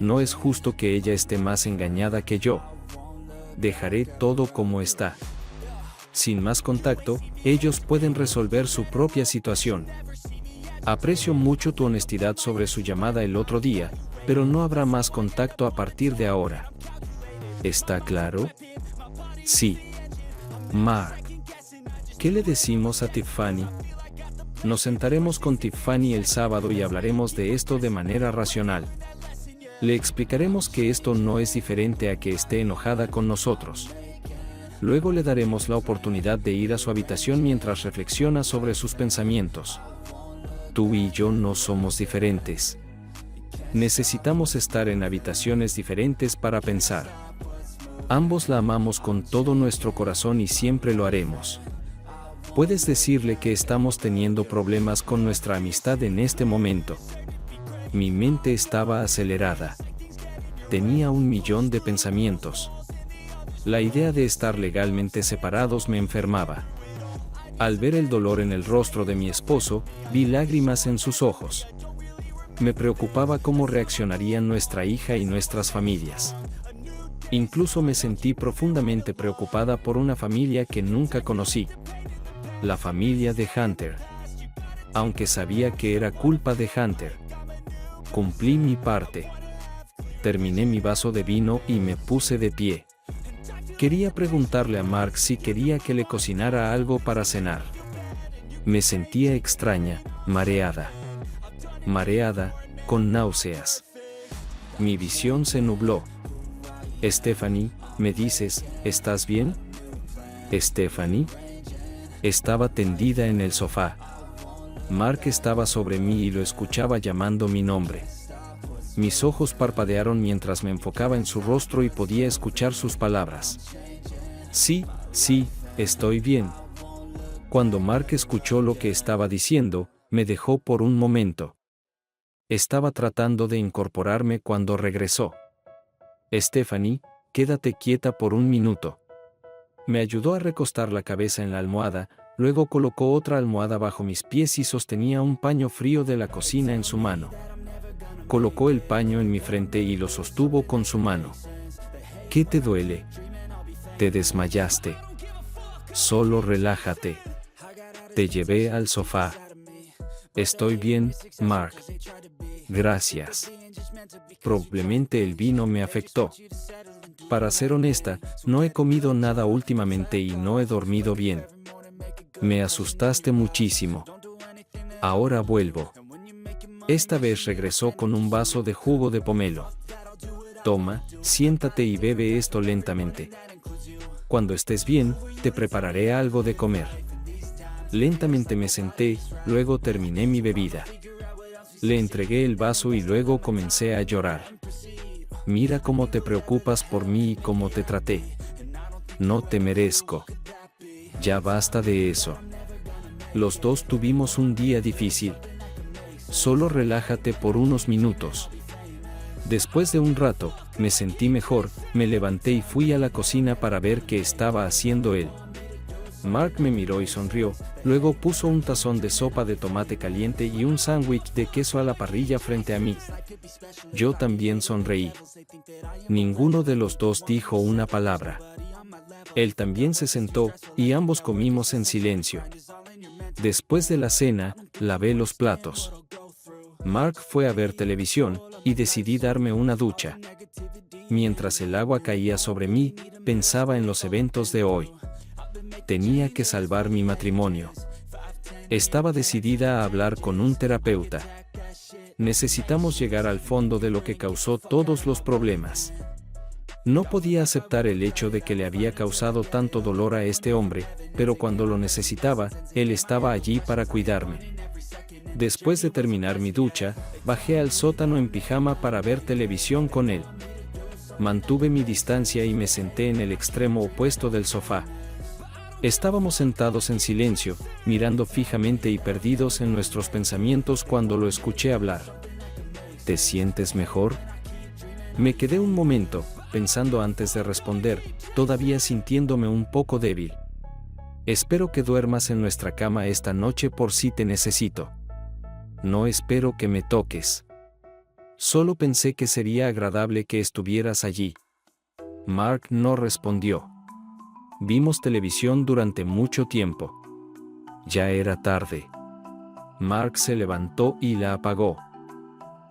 No es justo que ella esté más engañada que yo. Dejaré todo como está. Sin más contacto, ellos pueden resolver su propia situación. Aprecio mucho tu honestidad sobre su llamada el otro día, pero no habrá más contacto a partir de ahora. ¿Está claro? Sí. Mark. ¿Qué le decimos a Tiffany? Nos sentaremos con Tiffany el sábado y hablaremos de esto de manera racional. Le explicaremos que esto no es diferente a que esté enojada con nosotros. Luego le daremos la oportunidad de ir a su habitación mientras reflexiona sobre sus pensamientos. Tú y yo no somos diferentes. Necesitamos estar en habitaciones diferentes para pensar. Ambos la amamos con todo nuestro corazón y siempre lo haremos. Puedes decirle que estamos teniendo problemas con nuestra amistad en este momento. Mi mente estaba acelerada. Tenía 1.000.000 de pensamientos. La idea de estar legalmente separados me enfermaba. Al ver el dolor en el rostro de mi esposo, vi lágrimas en sus ojos. Me preocupaba cómo reaccionarían nuestra hija y nuestras familias. Incluso me sentí profundamente preocupada por una familia que nunca conocí. La familia de Hunter. Aunque sabía que era culpa de Hunter. Cumplí mi parte. Terminé mi vaso de vino y me puse de pie. Quería preguntarle a Mark si quería que le cocinara algo para cenar. Me sentía extraña, mareada. Mareada, con náuseas. Mi visión se nubló. Stephanie, me dices, ¿estás bien? Stephanie. Estaba tendida en el sofá. Mark estaba sobre mí y lo escuchaba llamando mi nombre. Mis ojos parpadearon mientras me enfocaba en su rostro y podía escuchar sus palabras. Sí, estoy bien. Cuando Mark escuchó lo que estaba diciendo, me dejó por un momento. Estaba tratando de incorporarme cuando regresó. Stephanie, quédate quieta por 1 minuto. Me ayudó a recostar la cabeza en la almohada, luego colocó otra almohada bajo mis pies y sostenía un paño frío de la cocina en su mano. Colocó el paño en mi frente y lo sostuvo con su mano. ¿Qué te duele? Te desmayaste. Solo relájate. Te llevé al sofá. Estoy bien, Mark. Gracias. Probablemente el vino me afectó. Para ser honesta, no he comido nada últimamente y no he dormido bien. Me asustaste muchísimo. Ahora vuelvo. Esta vez regresó con un vaso de jugo de pomelo. Toma, siéntate y bebe esto lentamente. Cuando estés bien, te prepararé algo de comer. Lentamente me senté, luego terminé mi bebida. Le entregué el vaso y luego comencé a llorar. Mira cómo te preocupas por mí y cómo te traté. No te merezco. Ya basta de eso. Los dos tuvimos un día difícil. Solo relájate por unos minutos. Después de un rato, me sentí mejor, me levanté y fui a la cocina para ver qué estaba haciendo él. Mark me miró y sonrió, luego puso un tazón de sopa de tomate caliente y un sándwich de queso a la parrilla frente a mí. Yo también sonreí. Ninguno de los dos dijo una palabra. Él también se sentó, y ambos comimos en silencio. Después de la cena, lavé los platos. Mark fue a ver televisión, y decidí darme una ducha. Mientras el agua caía sobre mí, pensaba en los eventos de hoy. Tenía que salvar mi matrimonio. Estaba decidida a hablar con un terapeuta. Necesitamos llegar al fondo de lo que causó todos los problemas. No podía aceptar el hecho de que le había causado tanto dolor a este hombre, pero cuando lo necesitaba, él estaba allí para cuidarme. Después de terminar mi ducha, bajé al sótano en pijama para ver televisión con él. Mantuve mi distancia y me senté en el extremo opuesto del sofá. Estábamos sentados en silencio, mirando fijamente y perdidos en nuestros pensamientos cuando lo escuché hablar. ¿Te sientes mejor? Me quedé un momento, pensando antes de responder, todavía sintiéndome un poco débil. Espero que duermas en nuestra cama esta noche por si te necesito. No espero que me toques. Solo pensé que sería agradable que estuvieras allí. Mark no respondió. Vimos televisión durante mucho tiempo. Ya era tarde. Mark se levantó y la apagó.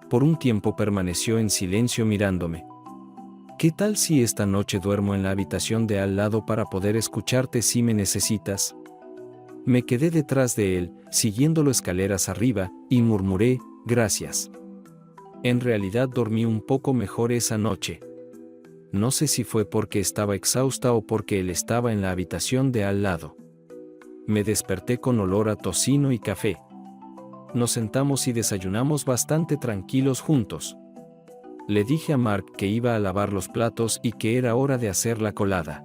Por un tiempo permaneció en silencio mirándome. ¿Qué tal si esta noche duermo en la habitación de al lado para poder escucharte si me necesitas? Me quedé detrás de él, siguiéndolo escaleras arriba, y murmuré, gracias. En realidad dormí un poco mejor esa noche. No sé si fue porque estaba exhausta o porque él estaba en la habitación de al lado. Me desperté con olor a tocino y café. Nos sentamos y desayunamos bastante tranquilos juntos. Le dije a Mark que iba a lavar los platos y que era hora de hacer la colada.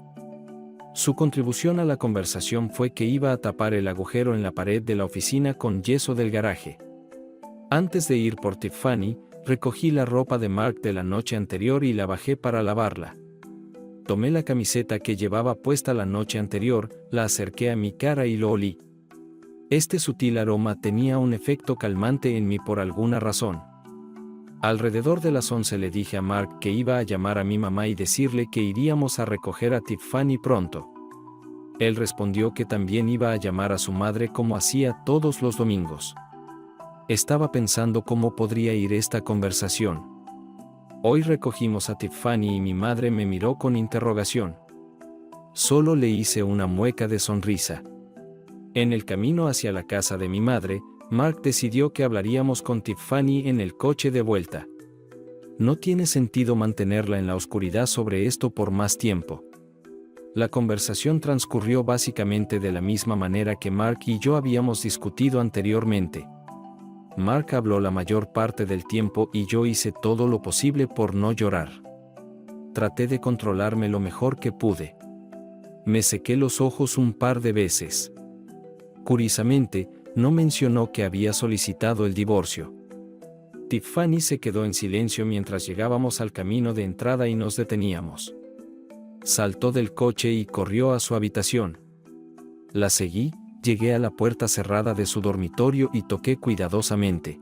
Su contribución a la conversación fue que iba a tapar el agujero en la pared de la oficina con yeso del garaje. Antes de ir por Tiffany, recogí la ropa de Mark de la noche anterior y la bajé para lavarla. Tomé la camiseta que llevaba puesta la noche anterior, la acerqué a mi cara y lo olí. Este sutil aroma tenía un efecto calmante en mí por alguna razón. Alrededor de las 11 le dije a Mark que iba a llamar a mi mamá y decirle que iríamos a recoger a Tiffany pronto. Él respondió que también iba a llamar a su madre como hacía todos los domingos. Estaba pensando cómo podría ir esta conversación. Hoy recogimos a Tiffany y mi madre me miró con interrogación. Solo le hice una mueca de sonrisa. En el camino hacia la casa de mi madre, Mark decidió que hablaríamos con Tiffany en el coche de vuelta. No tiene sentido mantenerla en la oscuridad sobre esto por más tiempo. La conversación transcurrió básicamente de la misma manera que Mark y yo habíamos discutido anteriormente. Mark habló la mayor parte del tiempo y yo hice todo lo posible por no llorar. Traté de controlarme lo mejor que pude. Me sequé los ojos un par de veces. Curiosamente, no mencionó que había solicitado el divorcio. Tiffany se quedó en silencio mientras llegábamos al camino de entrada y nos deteníamos. Saltó del coche y corrió a su habitación. La seguí, llegué a la puerta cerrada de su dormitorio y toqué cuidadosamente.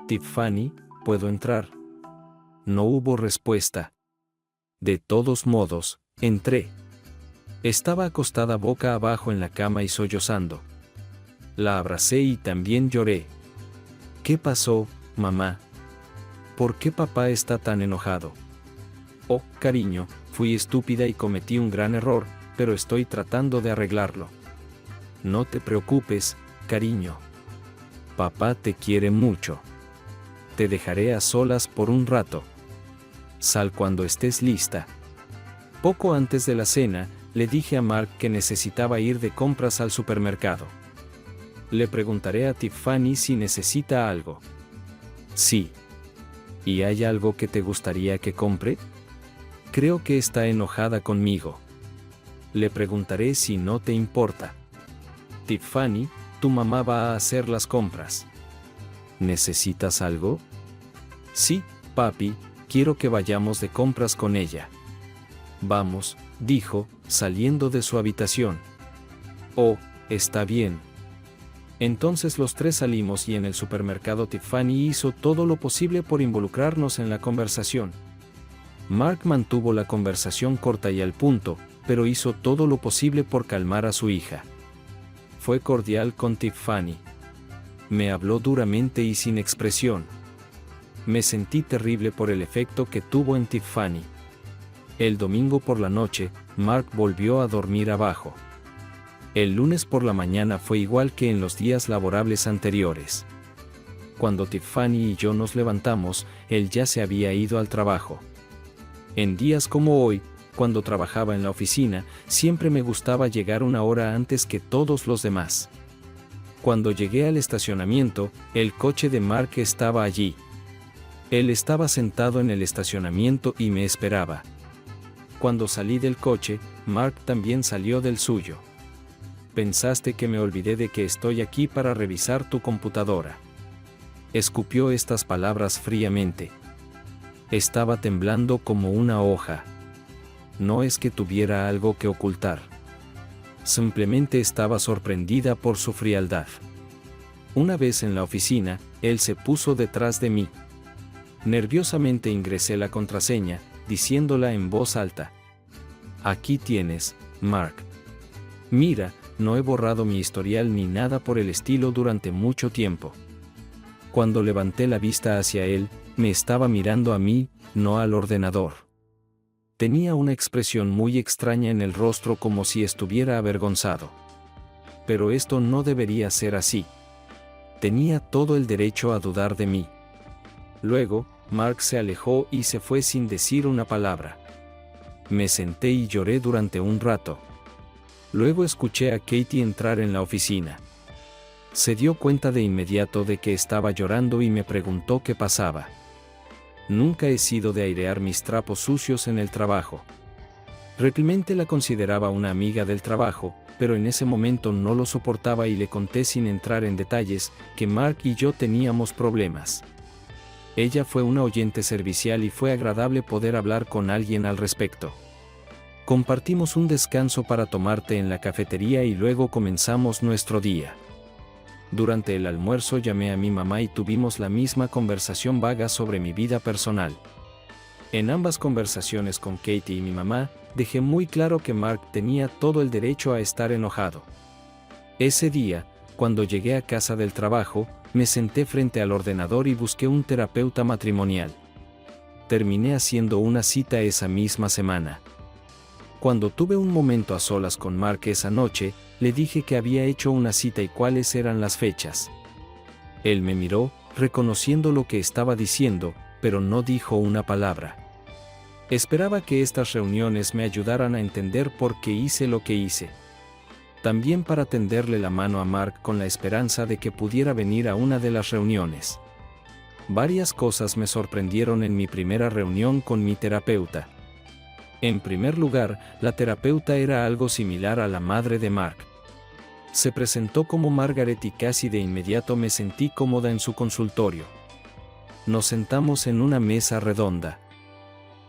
Tiffany, ¿puedo entrar? No hubo respuesta. De todos modos, entré. Estaba acostada boca abajo en la cama y sollozando. La abracé y también lloré. ¿Qué pasó, mamá? ¿Por qué papá está tan enojado? Oh, cariño, fui estúpida y cometí un gran error, pero estoy tratando de arreglarlo. No te preocupes, cariño. Papá te quiere mucho. Te dejaré a solas por un rato. Sal cuando estés lista. Poco antes de la cena, le dije a Mark que necesitaba ir de compras al supermercado. Le preguntaré a Tiffany si necesita algo. Sí. ¿Y hay algo que te gustaría que compre? Creo que está enojada conmigo. Le preguntaré si no te importa. Tiffany, tu mamá va a hacer las compras. ¿Necesitas algo? Sí, papi, quiero que vayamos de compras con ella. Vamos, dijo, saliendo de su habitación. Oh, está bien. Entonces los tres salimos y en el supermercado Tiffany hizo todo lo posible por involucrarnos en la conversación. Mark mantuvo la conversación corta y al punto, pero hizo todo lo posible por calmar a su hija. Fue cordial con Tiffany. Me habló duramente y sin expresión. Me sentí terrible por el efecto que tuvo en Tiffany. El domingo por la noche, Mark volvió a dormir abajo. El lunes por la mañana fue igual que en los días laborables anteriores. Cuando Tiffany y yo nos levantamos, él ya se había ido al trabajo. En días como hoy, cuando trabajaba en la oficina, siempre me gustaba llegar una hora antes que todos los demás. Cuando llegué al estacionamiento, el coche de Mark estaba allí. Él estaba sentado en el estacionamiento y me esperaba. Cuando salí del coche, Mark también salió del suyo. Pensaste que me olvidé de que estoy aquí para revisar tu computadora. Escupió estas palabras fríamente. Estaba temblando como una hoja. No es que tuviera algo que ocultar. Simplemente estaba sorprendida por su frialdad. Una vez en la oficina, él se puso detrás de mí. Nerviosamente ingresé la contraseña, diciéndola en voz alta. Aquí tienes, Mark. Mira, no he borrado mi historial ni nada por el estilo durante mucho tiempo. Cuando levanté la vista hacia él, me estaba mirando a mí, no al ordenador. Tenía una expresión muy extraña en el rostro como si estuviera avergonzado. Pero esto no debería ser así. Tenía todo el derecho a dudar de mí. Luego, Mark se alejó y se fue sin decir una palabra. Me senté y lloré durante un rato. Luego escuché a Katie entrar en la oficina. Se dio cuenta de inmediato de que estaba llorando y me preguntó qué pasaba. Nunca he sido de airear mis trapos sucios en el trabajo. Realmente la consideraba una amiga del trabajo, pero en ese momento no lo soportaba y le conté sin entrar en detalles que Mark y yo teníamos problemas. Ella fue una oyente servicial y fue agradable poder hablar con alguien al respecto. Compartimos un descanso para tomar té en la cafetería y luego comenzamos nuestro día. Durante el almuerzo llamé a mi mamá y tuvimos la misma conversación vaga sobre mi vida personal. En ambas conversaciones con Katie y mi mamá, dejé muy claro que Mark tenía todo el derecho a estar enojado. Ese día, cuando llegué a casa del trabajo, me senté frente al ordenador y busqué un terapeuta matrimonial. Terminé haciendo una cita esa misma semana. Cuando tuve un momento a solas con Mark esa noche, le dije que había hecho una cita y cuáles eran las fechas. Él me miró, reconociendo lo que estaba diciendo, pero no dijo una palabra. Esperaba que estas reuniones me ayudaran a entender por qué hice lo que hice. También para tenderle la mano a Mark con la esperanza de que pudiera venir a una de las reuniones. Varias cosas me sorprendieron en mi primera reunión con mi terapeuta. En primer lugar, la terapeuta era algo similar a la madre de Mark. Se presentó como Margaret y casi de inmediato me sentí cómoda en su consultorio. Nos sentamos en una mesa redonda.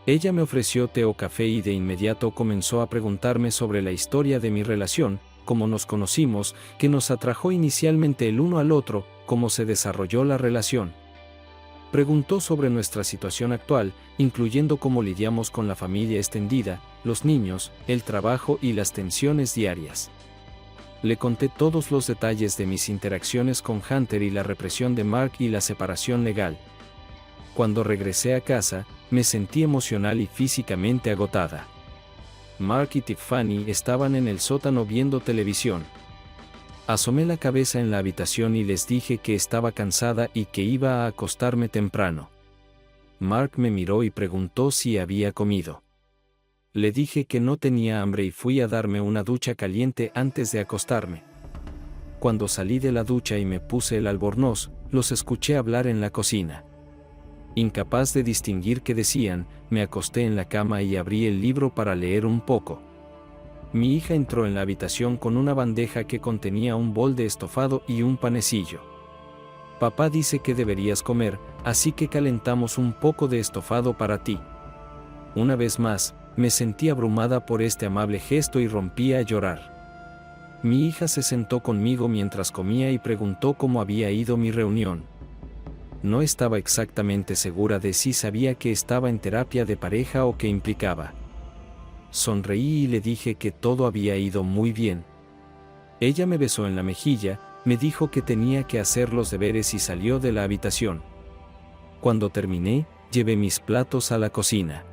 Ella me ofreció té o café y de inmediato comenzó a preguntarme sobre la historia de mi relación, cómo nos conocimos, qué nos atrajo inicialmente el uno al otro, cómo se desarrolló la relación. Preguntó sobre nuestra situación actual, incluyendo cómo lidiamos con la familia extendida, los niños, el trabajo y las tensiones diarias. Le conté todos los detalles de mis interacciones con Hunter y la represión de Mark y la separación legal. Cuando regresé a casa, me sentí emocional y físicamente agotada. Mark y Tiffany estaban en el sótano viendo televisión. Asomé la cabeza en la habitación y les dije que estaba cansada y que iba a acostarme temprano. Mark me miró y preguntó si había comido. Le dije que no tenía hambre y fui a darme una ducha caliente antes de acostarme. Cuando salí de la ducha y me puse el albornoz, los escuché hablar en la cocina. Incapaz de distinguir qué decían, me acosté en la cama y abrí el libro para leer un poco. Mi hija entró en la habitación con una bandeja que contenía un bol de estofado y un panecillo. Papá dice que deberías comer, así que calentamos un poco de estofado para ti. Una vez más, me sentí abrumada por este amable gesto y rompí a llorar. Mi hija se sentó conmigo mientras comía y preguntó cómo había ido mi reunión. No estaba exactamente segura de si sabía que estaba en terapia de pareja o qué implicaba. Sonreí y le dije que todo había ido muy bien. Ella me besó en la mejilla, me dijo que tenía que hacer los deberes y salió de la habitación. Cuando terminé, llevé mis platos a la cocina.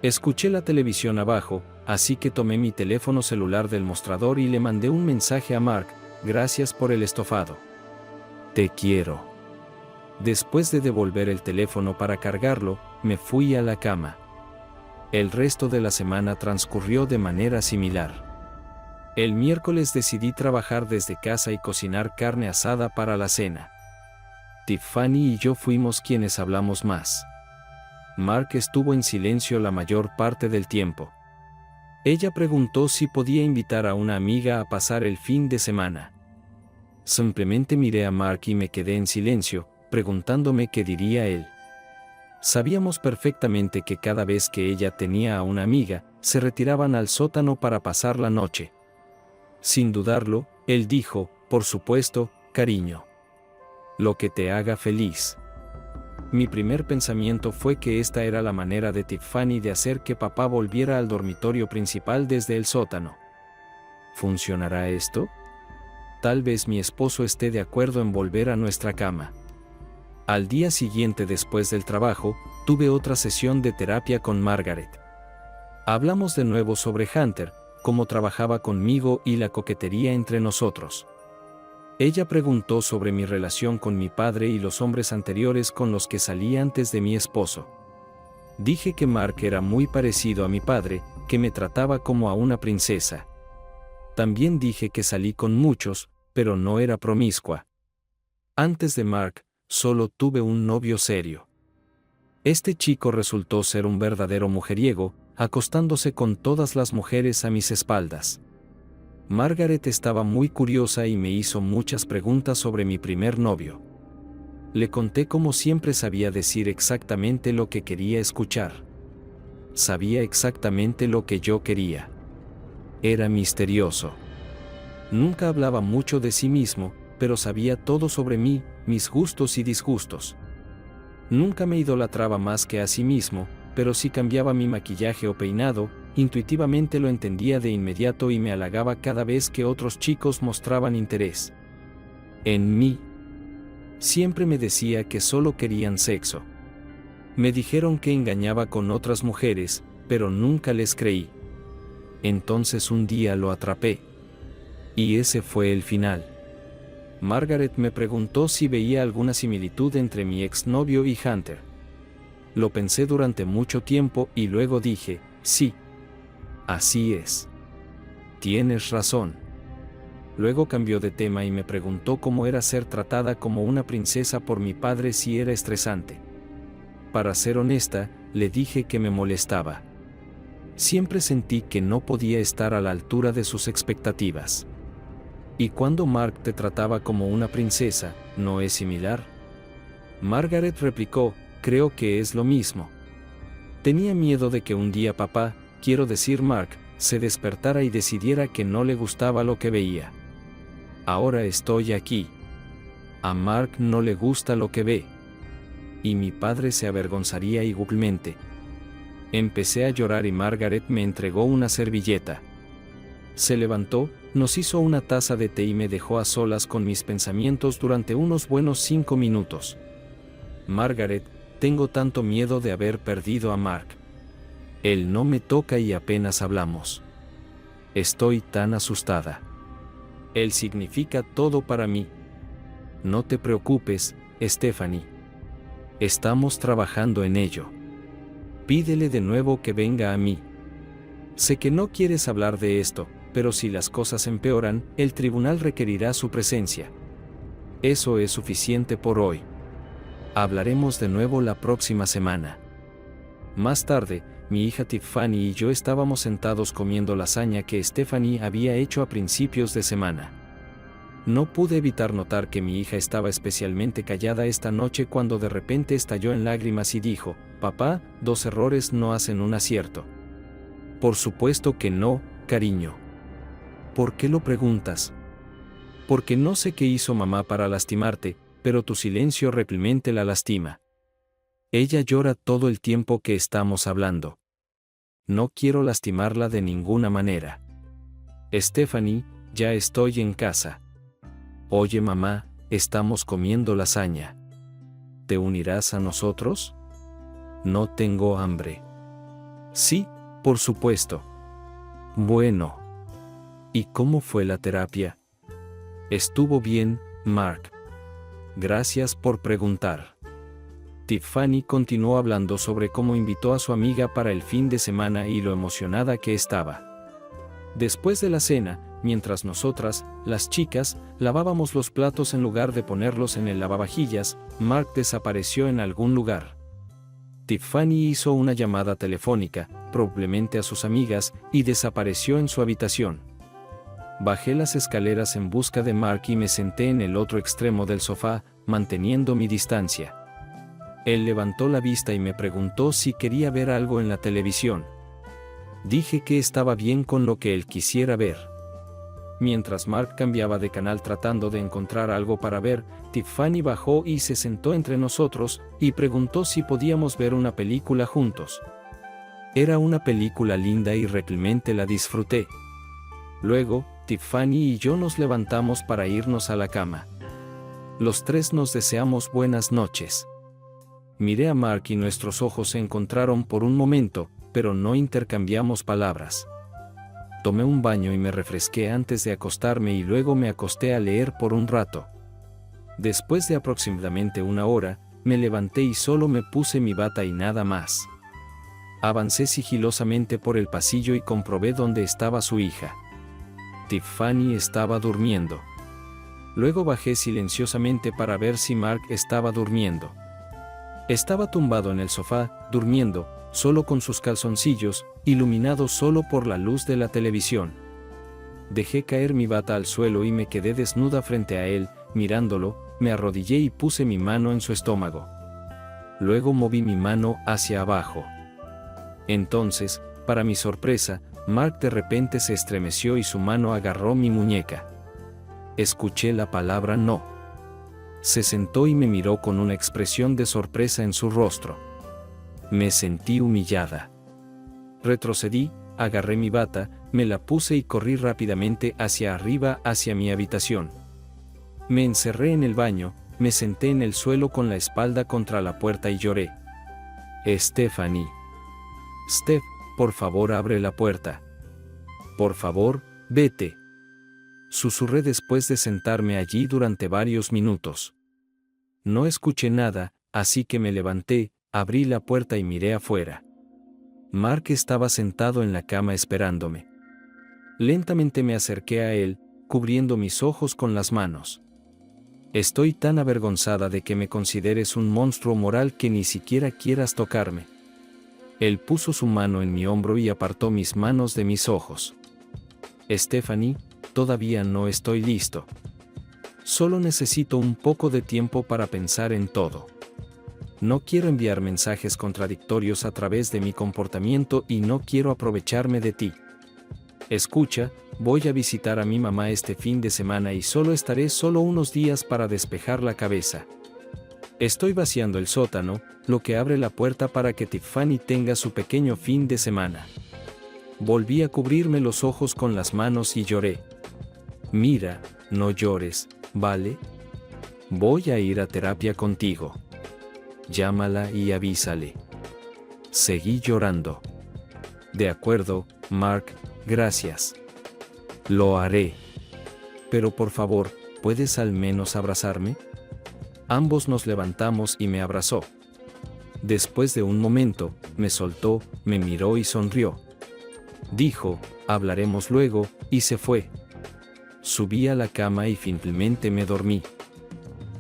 Escuché la televisión abajo, así que tomé mi teléfono celular del mostrador y le mandé un mensaje a Mark: gracias por el estofado. Te quiero. Después de devolver el teléfono para cargarlo, me fui a la cama. El resto de la semana transcurrió de manera similar. El miércoles decidí trabajar desde casa y cocinar carne asada para la cena. Tiffany y yo fuimos quienes hablamos más. Mark estuvo en silencio la mayor parte del tiempo. Ella preguntó si podía invitar a una amiga a pasar el fin de semana. Simplemente miré a Mark y me quedé en silencio, preguntándome qué diría él. Sabíamos perfectamente que cada vez que ella tenía a una amiga, se retiraban al sótano para pasar la noche. Sin dudarlo, él dijo: por supuesto, cariño. Lo que te haga feliz. Mi primer pensamiento fue que esta era la manera de Tiffany de hacer que papá volviera al dormitorio principal desde el sótano. ¿Funcionará esto? Tal vez mi esposo esté de acuerdo en volver a nuestra cama. Al día siguiente después del trabajo, tuve otra sesión de terapia con Margaret. Hablamos de nuevo sobre Hunter, cómo trabajaba conmigo y la coquetería entre nosotros. Ella preguntó sobre mi relación con mi padre y los hombres anteriores con los que salí antes de mi esposo. Dije que Mark era muy parecido a mi padre, que me trataba como a una princesa. También dije que salí con muchos, pero no era promiscua. Antes de Mark, solo tuve un novio serio. Este chico resultó ser un verdadero mujeriego, acostándose con todas las mujeres a mis espaldas. Margaret estaba muy curiosa y me hizo muchas preguntas sobre mi primer novio. Le conté cómo siempre sabía decir exactamente lo que quería escuchar. Sabía exactamente lo que yo quería. Era misterioso. Nunca hablaba mucho de sí mismo, pero sabía todo sobre mí, mis gustos y disgustos. Nunca me idolatraba más que a sí mismo, pero si cambiaba mi maquillaje o peinado, intuitivamente lo entendía de inmediato y me halagaba cada vez que otros chicos mostraban interés en mí. Siempre me decía que solo querían sexo. Me dijeron que engañaba con otras mujeres, pero nunca les creí. Entonces un día lo atrapé. Y ese fue el final. Margaret me preguntó si veía alguna similitud entre mi exnovio y Hunter. Lo pensé durante mucho tiempo y luego dije, sí. Así es. Tienes razón. Luego cambió de tema y me preguntó cómo era ser tratada como una princesa por mi padre si era estresante. Para ser honesta, le dije que me molestaba. Siempre sentí que no podía estar a la altura de sus expectativas. ¿Y cuando Mark te trataba como una princesa, no es similar? Margaret replicó, creo que es lo mismo. Tenía miedo de que un día papá, quiero decir Mark, se despertara y decidiera que no le gustaba lo que veía. Ahora estoy aquí. A Mark no le gusta lo que ve. Y mi padre se avergonzaría igualmente. Empecé a llorar y Margaret me entregó una servilleta. Se levantó, nos hizo una taza de té y me dejó a solas con mis pensamientos durante unos buenos 5 minutos. Margaret, tengo tanto miedo de haber perdido a Mark. Él no me toca y apenas hablamos. Estoy tan asustada. Él significa todo para mí. No te preocupes, Stephanie. Estamos trabajando en ello. Pídele de nuevo que venga a mí. Sé que no quieres hablar de esto, pero si las cosas empeoran, el tribunal requerirá su presencia. Eso es suficiente por hoy. Hablaremos de nuevo la próxima semana. Más tarde, mi hija Tiffany y yo estábamos sentados comiendo lasaña que Stephanie había hecho a principios de semana. No pude evitar notar que mi hija estaba especialmente callada esta noche cuando de repente estalló en lágrimas y dijo, «Papá, 2 errores no hacen un acierto». Por supuesto que no, cariño. ¿Por qué lo preguntas? Porque no sé qué hizo mamá para lastimarte, pero tu silencio realmente la lastima. Ella llora todo el tiempo que estamos hablando. No quiero lastimarla de ninguna manera. Stephanie, ya estoy en casa. Oye mamá, estamos comiendo lasaña. ¿Te unirás a nosotros? No tengo hambre. Sí, por supuesto. Bueno. ¿Y cómo fue la terapia? Estuvo bien, Mark. Gracias por preguntar. Tiffany continuó hablando sobre cómo invitó a su amiga para el fin de semana y lo emocionada que estaba. Después de la cena, mientras nosotras, las chicas, lavábamos los platos en lugar de ponerlos en el lavavajillas, Mark desapareció en algún lugar. Tiffany hizo una llamada telefónica, probablemente a sus amigas, y desapareció en su habitación. Bajé las escaleras en busca de Mark y me senté en el otro extremo del sofá, manteniendo mi distancia. Él levantó la vista y me preguntó si quería ver algo en la televisión. Dije que estaba bien con lo que él quisiera ver. Mientras Mark cambiaba de canal tratando de encontrar algo para ver, Tiffany bajó y se sentó entre nosotros, y preguntó si podíamos ver una película juntos. Era una película linda y realmente la disfruté. Luego, Tiffany y yo nos levantamos para irnos a la cama. Los 3 nos deseamos buenas noches. Miré a Mark y nuestros ojos se encontraron por un momento, pero no intercambiamos palabras. Tomé un baño y me refresqué antes de acostarme y luego me acosté a leer por un rato. Después de aproximadamente 1 hora, me levanté y solo me puse mi bata y nada más. Avancé sigilosamente por el pasillo y comprobé dónde estaba su hija. Tiffany estaba durmiendo. Luego bajé silenciosamente para ver si Mark estaba durmiendo. Estaba tumbado en el sofá, durmiendo, solo con sus calzoncillos, iluminado solo por la luz de la televisión. Dejé caer mi bata al suelo y me quedé desnuda frente a él, mirándolo, me arrodillé y puse mi mano en su estómago. Luego moví mi mano hacia abajo. Entonces, para mi sorpresa, Mark de repente se estremeció y su mano agarró mi muñeca. Escuché la palabra no. Se sentó y me miró con una expresión de sorpresa en su rostro. Me sentí humillada. Retrocedí, agarré mi bata, me la puse y corrí rápidamente hacia arriba hacia mi habitación. Me encerré en el baño, me senté en el suelo con la espalda contra la puerta y lloré. Stephanie. Steph, por favor abre la puerta. Por favor, vete. Susurré después de sentarme allí durante varios minutos. No escuché nada, así que me levanté, abrí la puerta y miré afuera. Mark estaba sentado en la cama esperándome. Lentamente me acerqué a él, cubriendo mis ojos con las manos. Estoy tan avergonzada de que me consideres un monstruo moral que ni siquiera quieras tocarme. Él puso su mano en mi hombro y apartó mis manos de mis ojos. Stephanie, todavía no estoy listo. Solo necesito un poco de tiempo para pensar en todo. No quiero enviar mensajes contradictorios a través de mi comportamiento y no quiero aprovecharme de ti. Escucha, voy a visitar a mi mamá este fin de semana y solo estaré unos días para despejar la cabeza. Estoy vaciando el sótano, lo que abre la puerta para que Tiffany tenga su pequeño fin de semana. Volví a cubrirme los ojos con las manos y lloré. Mira, no llores, ¿vale? Voy a ir a terapia contigo. Llámala y avísale. Seguí llorando. De acuerdo, Mark, gracias. Lo haré. Pero por favor, ¿puedes al menos abrazarme? Ambos nos levantamos y me abrazó. Después de un momento, me soltó, me miró y sonrió. Dijo, hablaremos luego, y se fue. Subí a la cama y finalmente me dormí.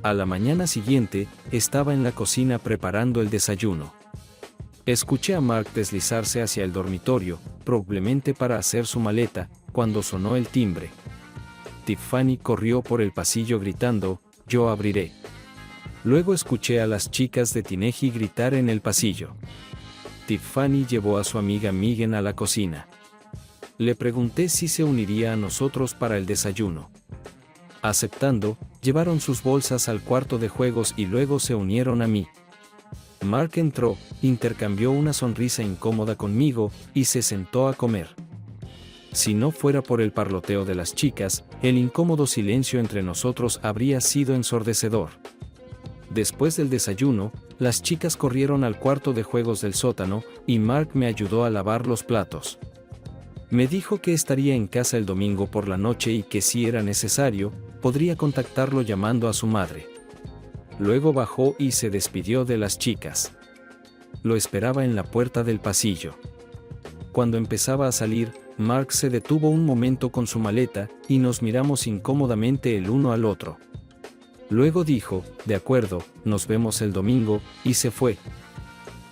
A la mañana siguiente, estaba en la cocina preparando el desayuno. Escuché a Mark deslizarse hacia el dormitorio, probablemente para hacer su maleta, cuando sonó el timbre. Tiffany corrió por el pasillo gritando, «Yo abriré». Luego escuché a las chicas de Teenage gritar en el pasillo. Tiffany llevó a su amiga Megan a la cocina. Le pregunté si se uniría a nosotros para el desayuno. Aceptando, llevaron sus bolsas al cuarto de juegos y luego se unieron a mí. Mark entró, intercambió una sonrisa incómoda conmigo y se sentó a comer. Si no fuera por el parloteo de las chicas, el incómodo silencio entre nosotros habría sido ensordecedor. Después del desayuno, las chicas corrieron al cuarto de juegos del sótano y Mark me ayudó a lavar los platos. Me dijo que estaría en casa el domingo por la noche y que si era necesario, podría contactarlo llamando a su madre. Luego bajó y se despidió de las chicas. Lo esperaba en la puerta del pasillo. Cuando empezaba a salir, Mark se detuvo un momento con su maleta y nos miramos incómodamente el uno al otro. Luego dijo, de acuerdo, nos vemos el domingo, y se fue.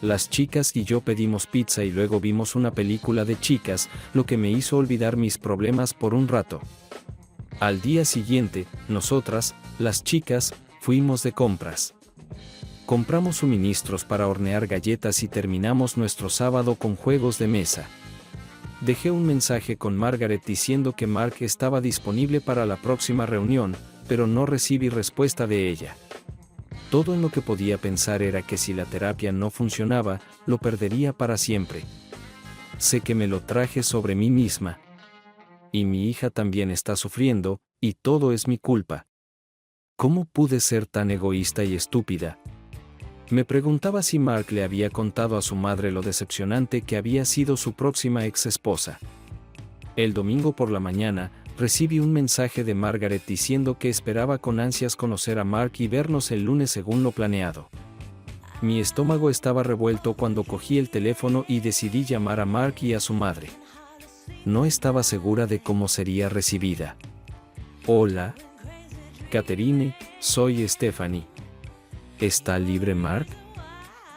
Las chicas y yo pedimos pizza y luego vimos una película de chicas, lo que me hizo olvidar mis problemas por un rato. Al día siguiente, nosotras, las chicas, fuimos de compras. Compramos suministros para hornear galletas y terminamos nuestro sábado con juegos de mesa. Dejé un mensaje con Margaret diciendo que Mark estaba disponible para la próxima reunión, pero no recibí respuesta de ella. Todo en lo que podía pensar era que si la terapia no funcionaba, lo perdería para siempre. Sé que me lo traje sobre mí misma. Y mi hija también está sufriendo, y todo es mi culpa. ¿Cómo pude ser tan egoísta y estúpida? Me preguntaba si Mark le había contado a su madre lo decepcionante que había sido su próxima ex esposa. El domingo por la mañana, recibí un mensaje de Margaret diciendo que esperaba con ansias conocer a Mark y vernos el lunes según lo planeado. Mi estómago estaba revuelto cuando cogí el teléfono y decidí llamar a Mark y a su madre. No estaba segura de cómo sería recibida. Hola. Catherine, soy Stephanie. ¿Está libre Mark?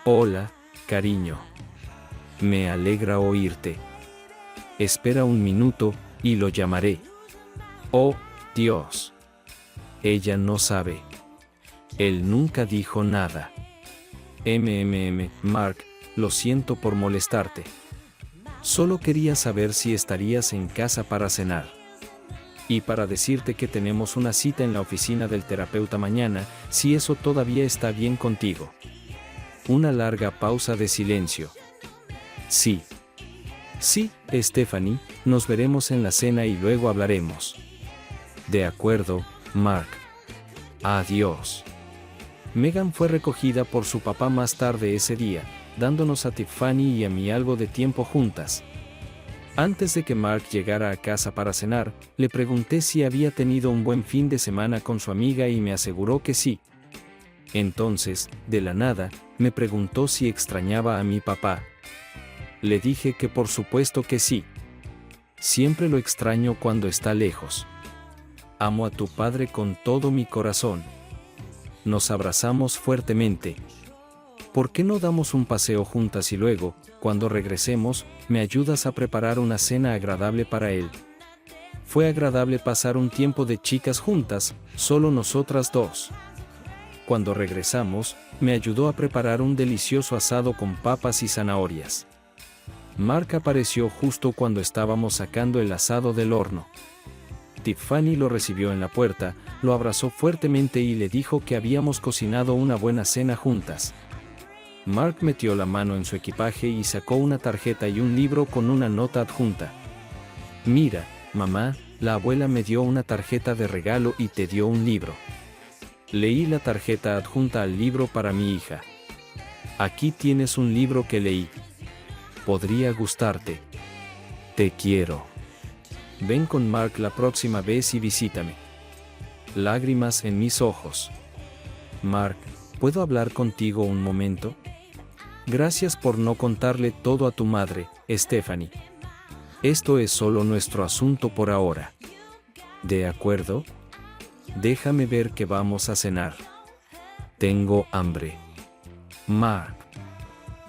Hola, cariño. Me alegra oírte. Espera un minuto, y lo llamaré. Oh, Dios. Ella no sabe. Él nunca dijo nada. Mark, lo siento por molestarte. Solo quería saber si estarías en casa para cenar. Y para decirte que tenemos una cita en la oficina del terapeuta mañana, si eso todavía está bien contigo. Una larga pausa de silencio. Sí. Sí, Stephanie, nos veremos en la cena y luego hablaremos. De acuerdo, Mark. Adiós. Megan fue recogida por su papá más tarde ese día, dándonos a Tiffany y a mí algo de tiempo juntas. Antes de que Mark llegara a casa para cenar, le pregunté si había tenido un buen fin de semana con su amiga y me aseguró que sí. Entonces, de la nada, me preguntó si extrañaba a mi papá. Le dije que por supuesto que sí. Siempre lo extraño cuando está lejos. Amo a tu padre con todo mi corazón. Nos abrazamos fuertemente. ¿Por qué no damos un paseo juntas y luego, cuando regresemos, me ayudas a preparar una cena agradable para él? Fue agradable pasar un tiempo de chicas juntas, solo nosotras dos. Cuando regresamos, me ayudó a preparar un delicioso asado con papas y zanahorias. Mark apareció justo cuando estábamos sacando el asado del horno. Tiffany lo recibió en la puerta, lo abrazó fuertemente y le dijo que habíamos cocinado una buena cena juntas. Mark metió la mano en su equipaje y sacó una tarjeta y un libro con una nota adjunta. Mira, mamá, la abuela me dio una tarjeta de regalo y te dio un libro. Leí la tarjeta adjunta al libro para mi hija. Aquí tienes un libro que leí. Podría gustarte. Te quiero. Ven con Mark la próxima vez y visítame. Lágrimas en mis ojos. Mark, ¿puedo hablar contigo un momento? Gracias por no contarle todo a tu madre, Stephanie. Esto es solo nuestro asunto por ahora. ¿De acuerdo? Déjame ver que vamos a cenar. Tengo hambre. Mark.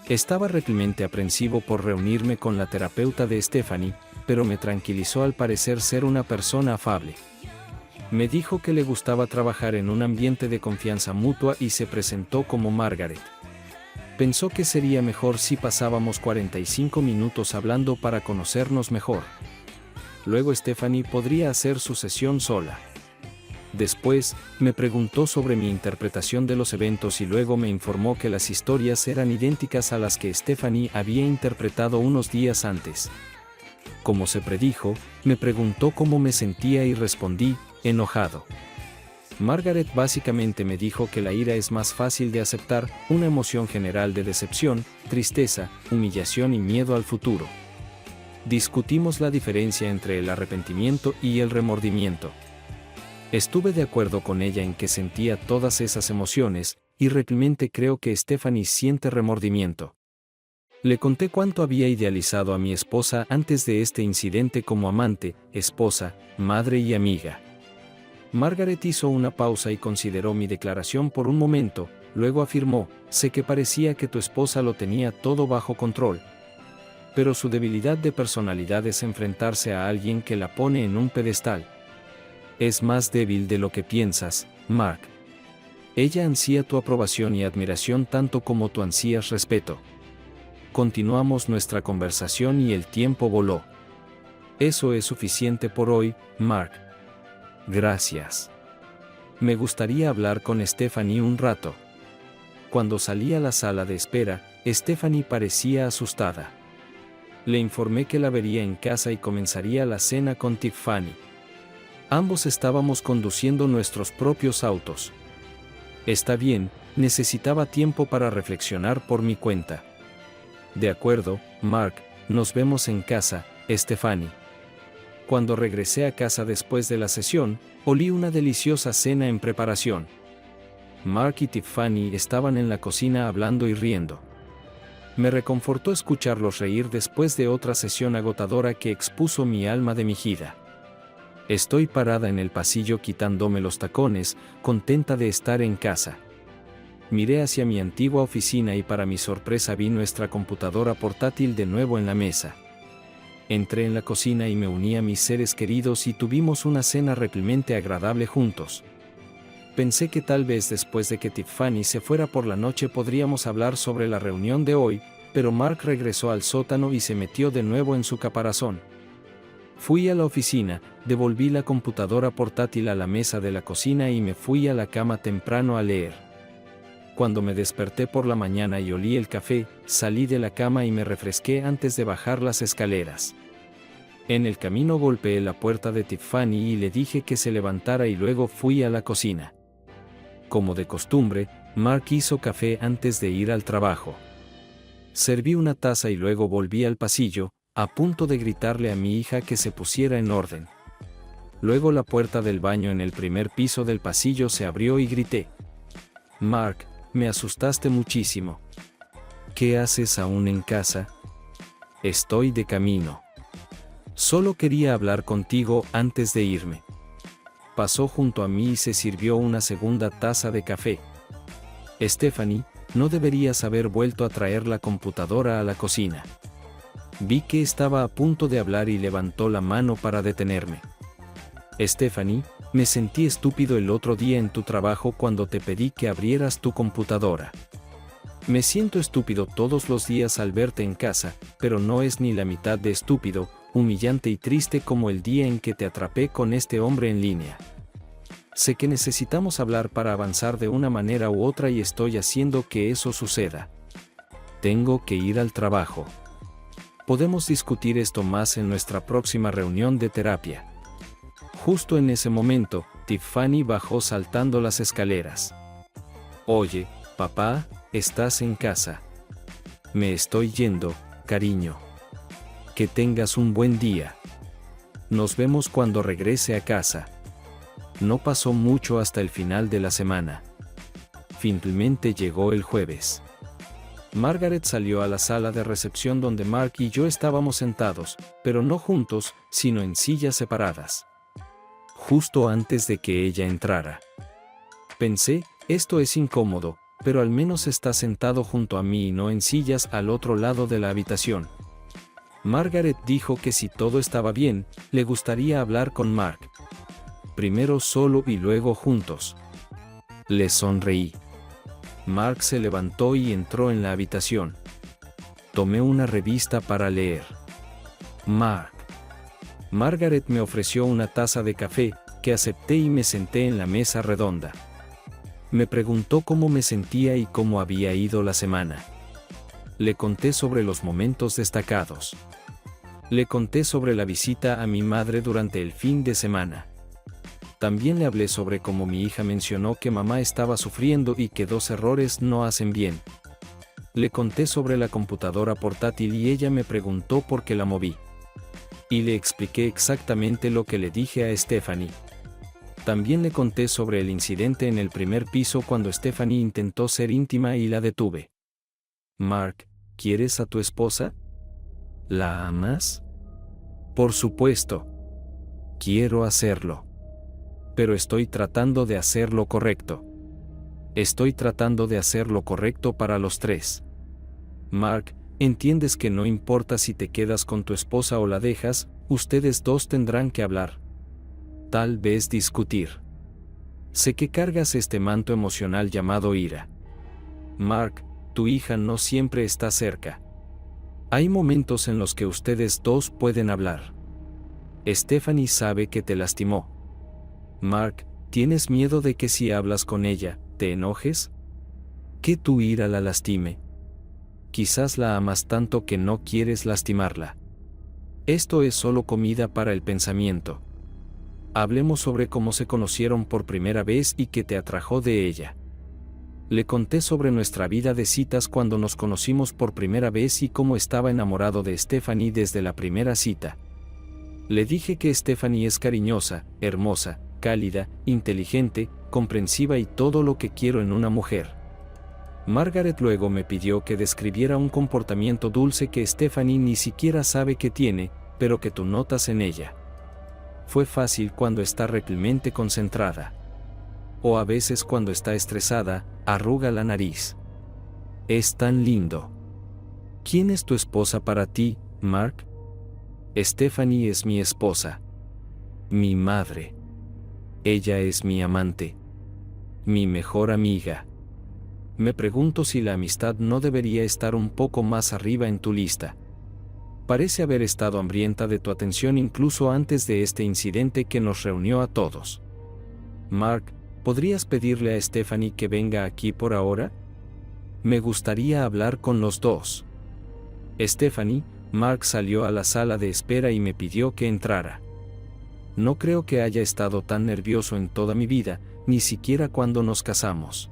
Estaba realmente aprensivo por reunirme con la terapeuta de Stephanie, pero me tranquilizó al parecer ser una persona afable. Me dijo que le gustaba trabajar en un ambiente de confianza mutua y se presentó como Margaret. Pensó que sería mejor si pasábamos 45 minutos hablando para conocernos mejor. Luego Stephanie podría hacer su sesión sola. Después, me preguntó sobre mi interpretación de los eventos y luego me informó que las historias eran idénticas a las que Stephanie había interpretado unos días antes. Como se predijo, me preguntó cómo me sentía y respondí, enojado. Margaret básicamente me dijo que la ira es más fácil de aceptar, una emoción general de decepción, tristeza, humillación y miedo al futuro. Discutimos la diferencia entre el arrepentimiento y el remordimiento. Estuve de acuerdo con ella en que sentía todas esas emociones, y realmente creo que Stephanie siente remordimiento. Le conté cuánto había idealizado a mi esposa antes de este incidente como amante, esposa, madre y amiga. Margaret hizo una pausa y consideró mi declaración por un momento, luego afirmó, sé que parecía que tu esposa lo tenía todo bajo control. Pero su debilidad de personalidad es enfrentarse a alguien que la pone en un pedestal. Es más débil de lo que piensas, Mark. Ella ansía tu aprobación y admiración tanto como tú ansías respeto. Continuamos nuestra conversación y el tiempo voló. Eso es suficiente por hoy, Mark. Gracias. Me gustaría hablar con Stephanie un rato. Cuando salí a la sala de espera, Stephanie parecía asustada. Le informé que la vería en casa y comenzaría la cena con Tiffany. Ambos estábamos conduciendo nuestros propios autos. Está bien, necesitaba tiempo para reflexionar por mi cuenta. De acuerdo, Mark, nos vemos en casa, Stephanie. Cuando regresé a casa después de la sesión, olí una deliciosa cena en preparación. Mark y Tiffany estaban en la cocina hablando y riendo. Me reconfortó escucharlos reír después de otra sesión agotadora que expuso mi alma de mijida. Estoy parada en el pasillo quitándome los tacones, contenta de estar en casa. Miré hacia mi antigua oficina y para mi sorpresa vi nuestra computadora portátil de nuevo en la mesa. Entré en la cocina y me uní a mis seres queridos y tuvimos una cena realmente agradable juntos. Pensé que tal vez después de que Tiffany se fuera por la noche podríamos hablar sobre la reunión de hoy, pero Mark regresó al sótano y se metió de nuevo en su caparazón. Fui a la oficina, devolví la computadora portátil a la mesa de la cocina y me fui a la cama temprano a leer. Cuando me desperté por la mañana y olí el café, salí de la cama y me refresqué antes de bajar las escaleras. En el camino golpeé la puerta de Tiffany y le dije que se levantara y luego fui a la cocina. Como de costumbre, Mark hizo café antes de ir al trabajo. Serví una taza y luego volví al pasillo, a punto de gritarle a mi hija que se pusiera en orden. Luego la puerta del baño en el primer piso del pasillo se abrió y grité: «Mark, me asustaste muchísimo. ¿Qué haces aún en casa?» «Estoy de camino. Solo quería hablar contigo antes de irme». Pasó junto a mí y se sirvió una segunda taza de café. «Stephanie, no deberías haber vuelto a traer la computadora a la cocina». Vi que estaba a punto de hablar y levantó la mano para detenerme. «Stephanie, me sentí estúpido el otro día en tu trabajo cuando te pedí que abrieras tu computadora. Me siento estúpido todos los días al verte en casa, pero no es ni la mitad de estúpido, humillante y triste como el día en que te atrapé con este hombre en línea. Sé que necesitamos hablar para avanzar de una manera u otra y estoy haciendo que eso suceda. Tengo que ir al trabajo. Podemos discutir esto más en nuestra próxima reunión de terapia». Justo en ese momento, Tiffany bajó saltando las escaleras. «Oye, papá, ¿estás en casa?» «Me estoy yendo, cariño. Que tengas un buen día. Nos vemos cuando regrese a casa». No pasó mucho hasta el final de la semana. Finalmente llegó el jueves. Margaret salió a la sala de recepción donde Mark y yo estábamos sentados, pero no juntos, sino en sillas separadas. Justo antes de que ella entrara. Pensé, esto es incómodo, pero al menos está sentado junto a mí y no en sillas al otro lado de la habitación. Margaret dijo que si todo estaba bien, le gustaría hablar con Mark. Primero solo y luego juntos. Le sonreí. Mark se levantó y entró en la habitación. Tomé una revista para leer. Margaret me ofreció una taza de café, que acepté y me senté en la mesa redonda. Me preguntó cómo me sentía y cómo había ido la semana. Le conté sobre los momentos destacados. Le conté sobre la visita a mi madre durante el fin de semana. También le hablé sobre cómo mi hija mencionó que mamá estaba sufriendo y que 2 errores no hacen bien. Le conté sobre la computadora portátil y ella me preguntó por qué la moví. Y le expliqué exactamente lo que le dije a Stephanie. También le conté sobre el incidente en el primer piso cuando Stephanie intentó ser íntima y la detuve. «Mark, ¿quieres a tu esposa? ¿La amas?» «Por supuesto. Quiero hacerlo. Pero estoy tratando de hacer lo correcto. Estoy tratando de hacer lo correcto para los 3. Mark, entiendes que no importa si te quedas con tu esposa o la dejas, ustedes 2 tendrán que hablar. Tal vez discutir. Sé que cargas este manto emocional llamado ira. Mark, tu hija no siempre está cerca. Hay momentos en los que ustedes 2 pueden hablar. Stephanie sabe que te lastimó. Mark, ¿tienes miedo de que si hablas con ella, te enojes? ¿Que tu ira la lastime? Quizás la amas tanto que no quieres lastimarla. Esto es solo comida para el pensamiento. Hablemos sobre cómo se conocieron por primera vez y qué te atrajo de ella. Le conté sobre nuestra vida de citas cuando nos conocimos por primera vez y cómo estaba enamorado de Stephanie desde la primera cita. Le dije que Stephanie es cariñosa, hermosa, cálida, inteligente, comprensiva y todo lo que quiero en una mujer. Margaret luego me pidió que describiera un comportamiento dulce que Stephanie ni siquiera sabe que tiene, pero que tú notas en ella. Fue fácil cuando está realmente concentrada. o a veces cuando está estresada, arruga la nariz. Es tan lindo. ¿Quién es tu esposa para ti, Mark? Stephanie es mi esposa. Mi madre. Ella es mi amante. Mi mejor amiga. Me pregunto si la amistad no debería estar un poco más arriba en tu lista. Parece haber estado hambrienta de tu atención incluso antes de este incidente que nos reunió a todos. Mark, ¿podrías pedirle a Stephanie que venga aquí por ahora? Me gustaría hablar con los dos. Stephanie, Mark salió a la sala de espera y me pidió que entrara. No creo que haya estado tan nervioso en toda mi vida, ni siquiera cuando nos casamos.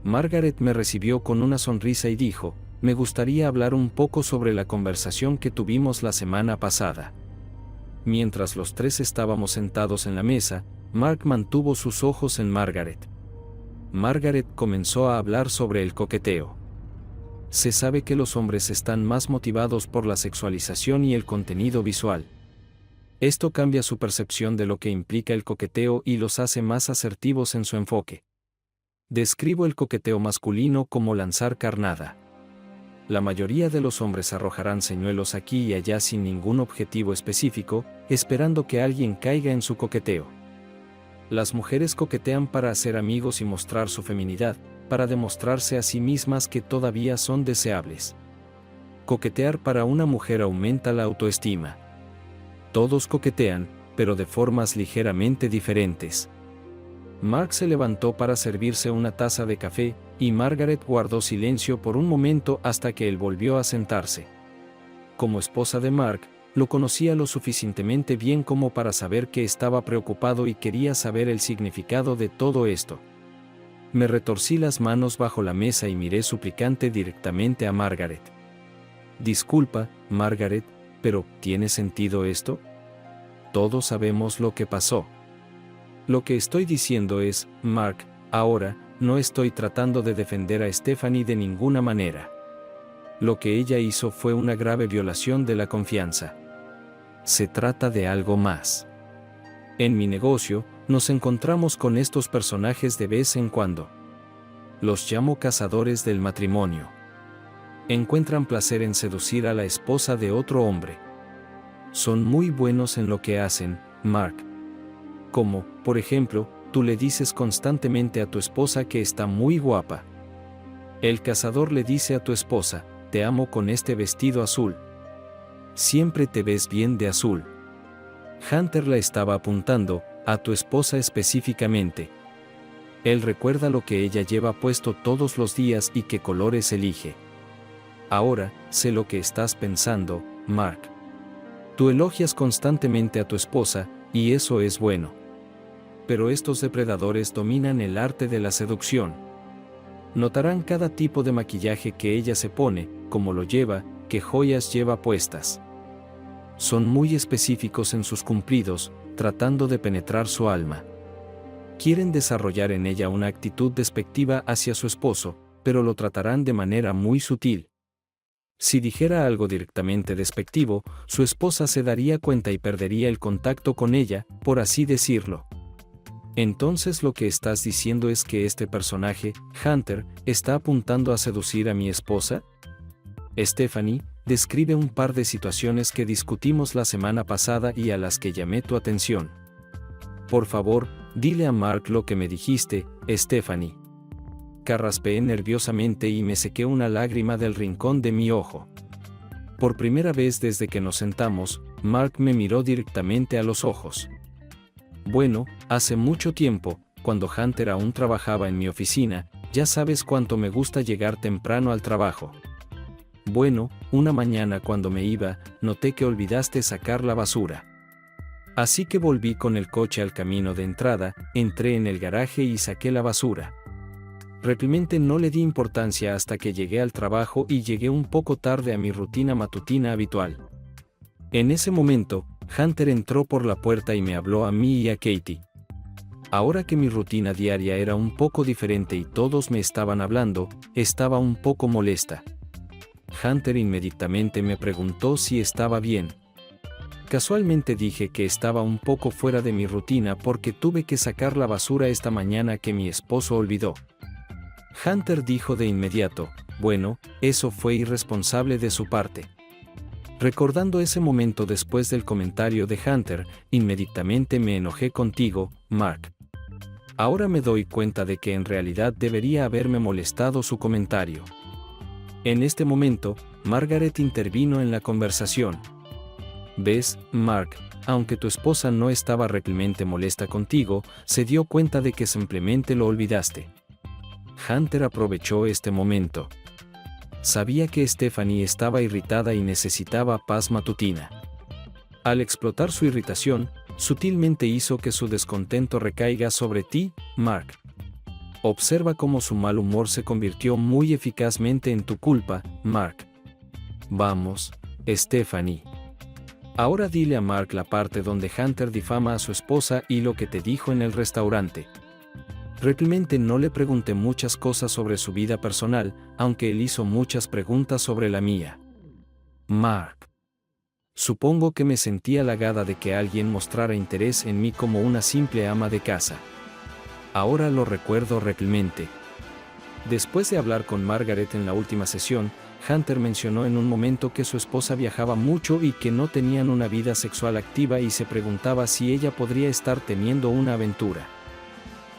Margaret me recibió con una sonrisa y dijo, me gustaría hablar un poco sobre la conversación que tuvimos la semana pasada. Mientras los tres estábamos sentados en la mesa, Mark mantuvo sus ojos en Margaret. Margaret comenzó a hablar sobre el coqueteo. Se sabe que los hombres están más motivados por la sexualización y el contenido visual. Esto cambia su percepción de lo que implica el coqueteo y los hace más asertivos en su enfoque. Describo el coqueteo masculino como lanzar carnada. La mayoría de los hombres arrojarán señuelos aquí y allá sin ningún objetivo específico, esperando que alguien caiga en su coqueteo. Las mujeres coquetean para hacer amigos y mostrar su feminidad, para demostrarse a sí mismas que todavía son deseables. Coquetear para una mujer aumenta la autoestima. Todos coquetean, pero de formas ligeramente diferentes. Mark se levantó para servirse una taza de café, y Margaret guardó silencio por un momento hasta que él volvió a sentarse. Como esposa de Mark, lo conocía lo suficientemente bien como para saber que estaba preocupado y quería saber el significado de todo esto. Me retorcí las manos bajo la mesa y miré suplicante directamente a Margaret. Disculpa, Margaret, pero ¿tiene sentido esto? Todos sabemos lo que pasó. Lo que estoy diciendo es, Mark, ahora, no estoy tratando de defender a Stephanie de ninguna manera. Lo que ella hizo fue una grave violación de la confianza. Se trata de algo más. En mi negocio, nos encontramos con estos personajes de vez en cuando. Los llamo cazadores del matrimonio. Encuentran placer en seducir a la esposa de otro hombre. Son muy buenos en lo que hacen, Mark. Como, por ejemplo, tú le dices constantemente a tu esposa que está muy guapa. El cazador le dice a tu esposa, te amo con este vestido azul. Siempre te ves bien de azul. Hunter la estaba apuntando, a tu esposa específicamente. Él recuerda lo que ella lleva puesto todos los días y qué colores elige. Ahora, sé lo que estás pensando, Mark. Tú elogias constantemente a tu esposa, y eso es bueno. Pero estos depredadores dominan el arte de la seducción. Notarán cada tipo de maquillaje que ella se pone, cómo lo lleva, qué joyas lleva puestas. Son muy específicos en sus cumplidos, tratando de penetrar su alma. Quieren desarrollar en ella una actitud despectiva hacia su esposo, pero lo tratarán de manera muy sutil. Si dijera algo directamente despectivo, su esposa se daría cuenta y perdería el contacto con ella, por así decirlo. Entonces lo que estás diciendo es que este personaje, Hunter, está apuntando a seducir a mi esposa? Stephanie, describe un par de situaciones que discutimos la semana pasada y a las que llamé tu atención. Por favor, dile a Mark lo que me dijiste, Stephanie. Carraspeé nerviosamente y me sequé una lágrima del rincón de mi ojo. Por primera vez desde que nos sentamos, Mark me miró directamente a los ojos. Bueno, hace mucho tiempo, cuando Hunter aún trabajaba en mi oficina, ya sabes cuánto me gusta llegar temprano al trabajo. Bueno, una mañana cuando me iba, noté que olvidaste sacar la basura. Así que volví con el coche al camino de entrada, entré en el garaje y saqué la basura. Realmente no le di importancia hasta que llegué al trabajo y llegué un poco tarde a mi rutina matutina habitual. En ese momento, Hunter entró por la puerta y me habló a mí y a Katie. Ahora que mi rutina diaria era un poco diferente y todos me estaban hablando, estaba un poco molesta. Hunter inmediatamente me preguntó si estaba bien. Casualmente dije que estaba un poco fuera de mi rutina porque tuve que sacar la basura esta mañana que mi esposo olvidó. Hunter dijo de inmediato, bueno, eso fue irresponsable de su parte. Recordando ese momento después del comentario de Hunter, inmediatamente me enojé contigo, Mark. Ahora me doy cuenta de que en realidad debería haberme molestado su comentario. En este momento, Margaret intervino en la conversación. ¿Ves, Mark? Aunque tu esposa no estaba realmente molesta contigo, se dio cuenta de que simplemente lo olvidaste. Hunter aprovechó este momento. Sabía que Stephanie estaba irritada y necesitaba paz matutina. Al explotar su irritación, sutilmente hizo que su descontento recaiga sobre ti, Mark. Observa cómo su mal humor se convirtió muy eficazmente en tu culpa, Mark. Vamos, Stephanie. Ahora dile a Mark la parte donde Hunter difama a su esposa y lo que te dijo en el restaurante. Realmente no le pregunté muchas cosas sobre su vida personal, aunque él hizo muchas preguntas sobre la mía. Mark. Supongo que me sentí halagada de que alguien mostrara interés en mí como una simple ama de casa. Ahora lo recuerdo realmente. Después de hablar con Margaret en la última sesión, Hunter mencionó en un momento que su esposa viajaba mucho y que no tenían una vida sexual activa y se preguntaba si ella podría estar teniendo una aventura.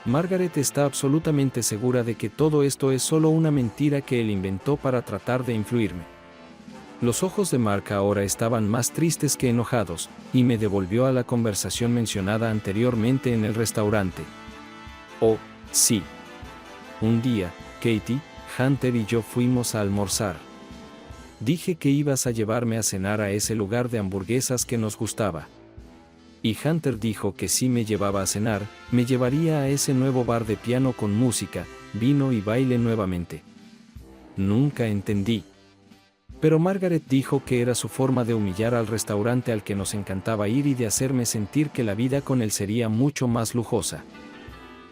Margaret está absolutamente segura de que todo esto es solo una mentira que él inventó para tratar de influirme. Los ojos de Mark ahora estaban más tristes que enojados, y me devolvió a la conversación mencionada anteriormente en el restaurante. Oh, sí. Un día, Katie, Hunter y yo fuimos a almorzar. Dije que ibas a llevarme a cenar a ese lugar de hamburguesas que nos gustaba. Y Hunter dijo que si me llevaba a cenar, me llevaría a ese nuevo bar de piano con música, vino y baile nuevamente. Nunca entendí. Pero Margaret dijo que era su forma de humillar al restaurante al que nos encantaba ir y de hacerme sentir que la vida con él sería mucho más lujosa.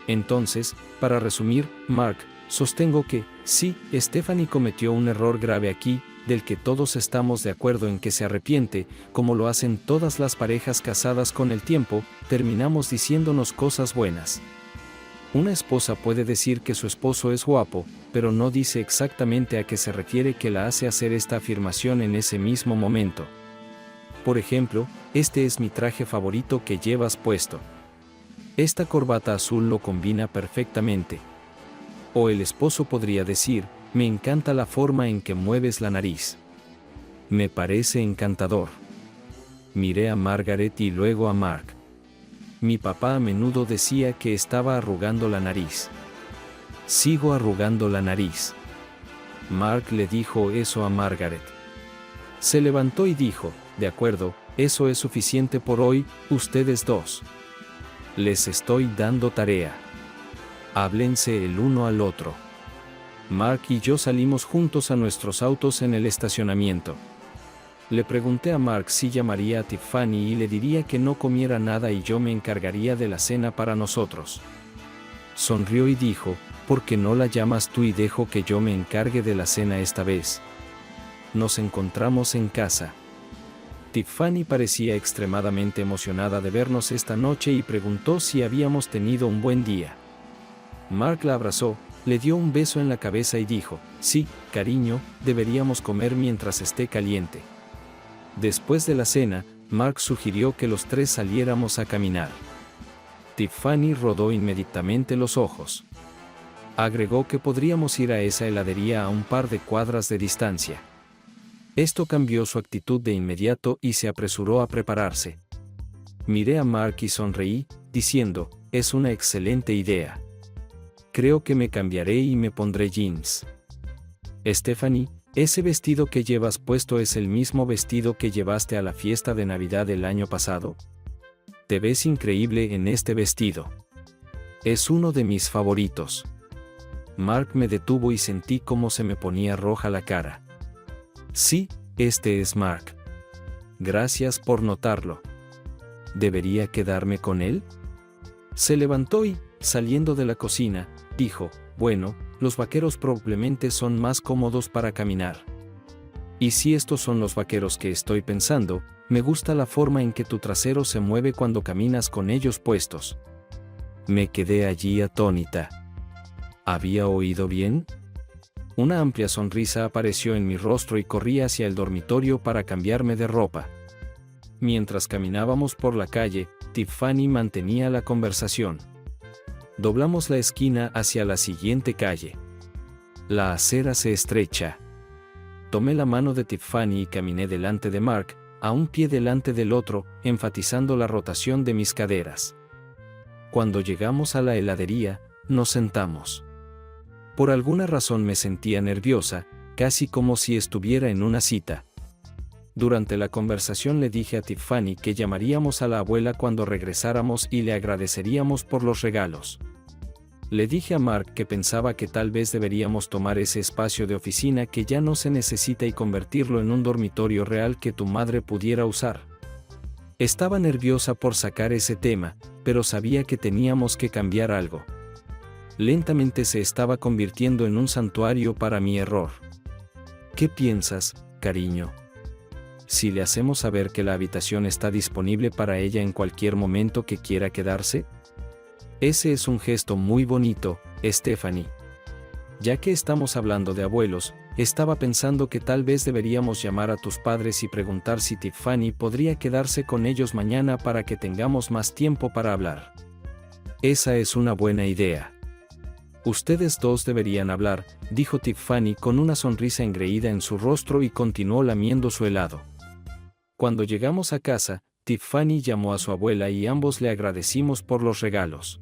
Entonces, para resumir, Mark, sostengo que, sí, Stephanie cometió un error grave aquí, del que todos estamos de acuerdo en que se arrepiente, como lo hacen todas las parejas casadas con el tiempo, terminamos diciéndonos cosas buenas. Una esposa puede decir que su esposo es guapo, pero no dice exactamente a qué se refiere que la hace hacer esta afirmación en ese mismo momento. Por ejemplo, este es mi traje favorito que llevas puesto. Esta corbata azul lo combina perfectamente. O el esposo podría decir, me encanta la forma en que mueves la nariz. Me parece encantador. Miré a Margaret y luego a Mark. Mi papá a menudo decía que estaba arrugando la nariz. Sigo arrugando la nariz. Mark le dijo eso a Margaret. Se levantó y dijo, de acuerdo, eso es suficiente por hoy, ustedes dos. Les estoy dando tarea. Háblense el uno al otro. Mark y yo salimos juntos a nuestros autos en el estacionamiento. Le pregunté a Mark si llamaría a Tiffany y le diría que no comiera nada y yo me encargaría de la cena para nosotros. Sonrió y dijo, ¿por qué no la llamas tú y dejo que yo me encargue de la cena esta vez? Nos encontramos en casa. Tiffany parecía extremadamente emocionada de vernos esta noche y preguntó si habíamos tenido un buen día. Mark la abrazó, le dio un beso en la cabeza y dijo, sí, cariño, deberíamos comer mientras esté caliente. Después de la cena, Mark sugirió que los tres saliéramos a caminar. Tiffany rodó inmediatamente los ojos. Agregó que podríamos ir a esa heladería a un par de cuadras de distancia. Esto cambió su actitud de inmediato y se apresuró a prepararse. Miré a Mark y sonreí, diciendo, es una excelente idea. Creo que me cambiaré y me pondré jeans. Stephanie, ¿ese vestido que llevas puesto es el mismo vestido que llevaste a la fiesta de Navidad el año pasado? Te ves increíble en este vestido. Es uno de mis favoritos. Mark me detuvo y sentí cómo se me ponía roja la cara. Sí, este es Mark. Gracias por notarlo. ¿Debería quedarme con él? Se levantó y, saliendo de la cocina, dijo, bueno, los vaqueros probablemente son más cómodos para caminar. Y si estos son los vaqueros que estoy pensando, me gusta la forma en que tu trasero se mueve cuando caminas con ellos puestos. Me quedé allí atónita. ¿Había oído bien? Una amplia sonrisa apareció en mi rostro y corrí hacia el dormitorio para cambiarme de ropa. Mientras caminábamos por la calle, Tiffany mantenía la conversación. Doblamos la esquina hacia la siguiente calle. La acera se estrecha. Tomé la mano de Tiffany y caminé delante de Mark, a un pie delante del otro, enfatizando la rotación de mis caderas. Cuando llegamos a la heladería, nos sentamos. Por alguna razón me sentía nerviosa, casi como si estuviera en una cita. Durante la conversación le dije a Tiffany que llamaríamos a la abuela cuando regresáramos y le agradeceríamos por los regalos. Le dije a Mark que pensaba que tal vez deberíamos tomar ese espacio de oficina que ya no se necesita y convertirlo en un dormitorio real que tu madre pudiera usar. Estaba nerviosa por sacar ese tema, pero sabía que teníamos que cambiar algo. Lentamente se estaba convirtiendo en un santuario para mi error. ¿Qué piensas, cariño? Si le hacemos saber que la habitación está disponible para ella en cualquier momento que quiera quedarse. Ese es un gesto muy bonito, Stephanie. Ya que estamos hablando de abuelos, estaba pensando que tal vez deberíamos llamar a tus padres y preguntar si Tiffany podría quedarse con ellos mañana para que tengamos más tiempo para hablar. Esa es una buena idea. Ustedes dos deberían hablar, dijo Tiffany con una sonrisa engreída en su rostro y continuó lamiendo su helado. Cuando llegamos a casa, Tiffany llamó a su abuela y ambos le agradecimos por los regalos.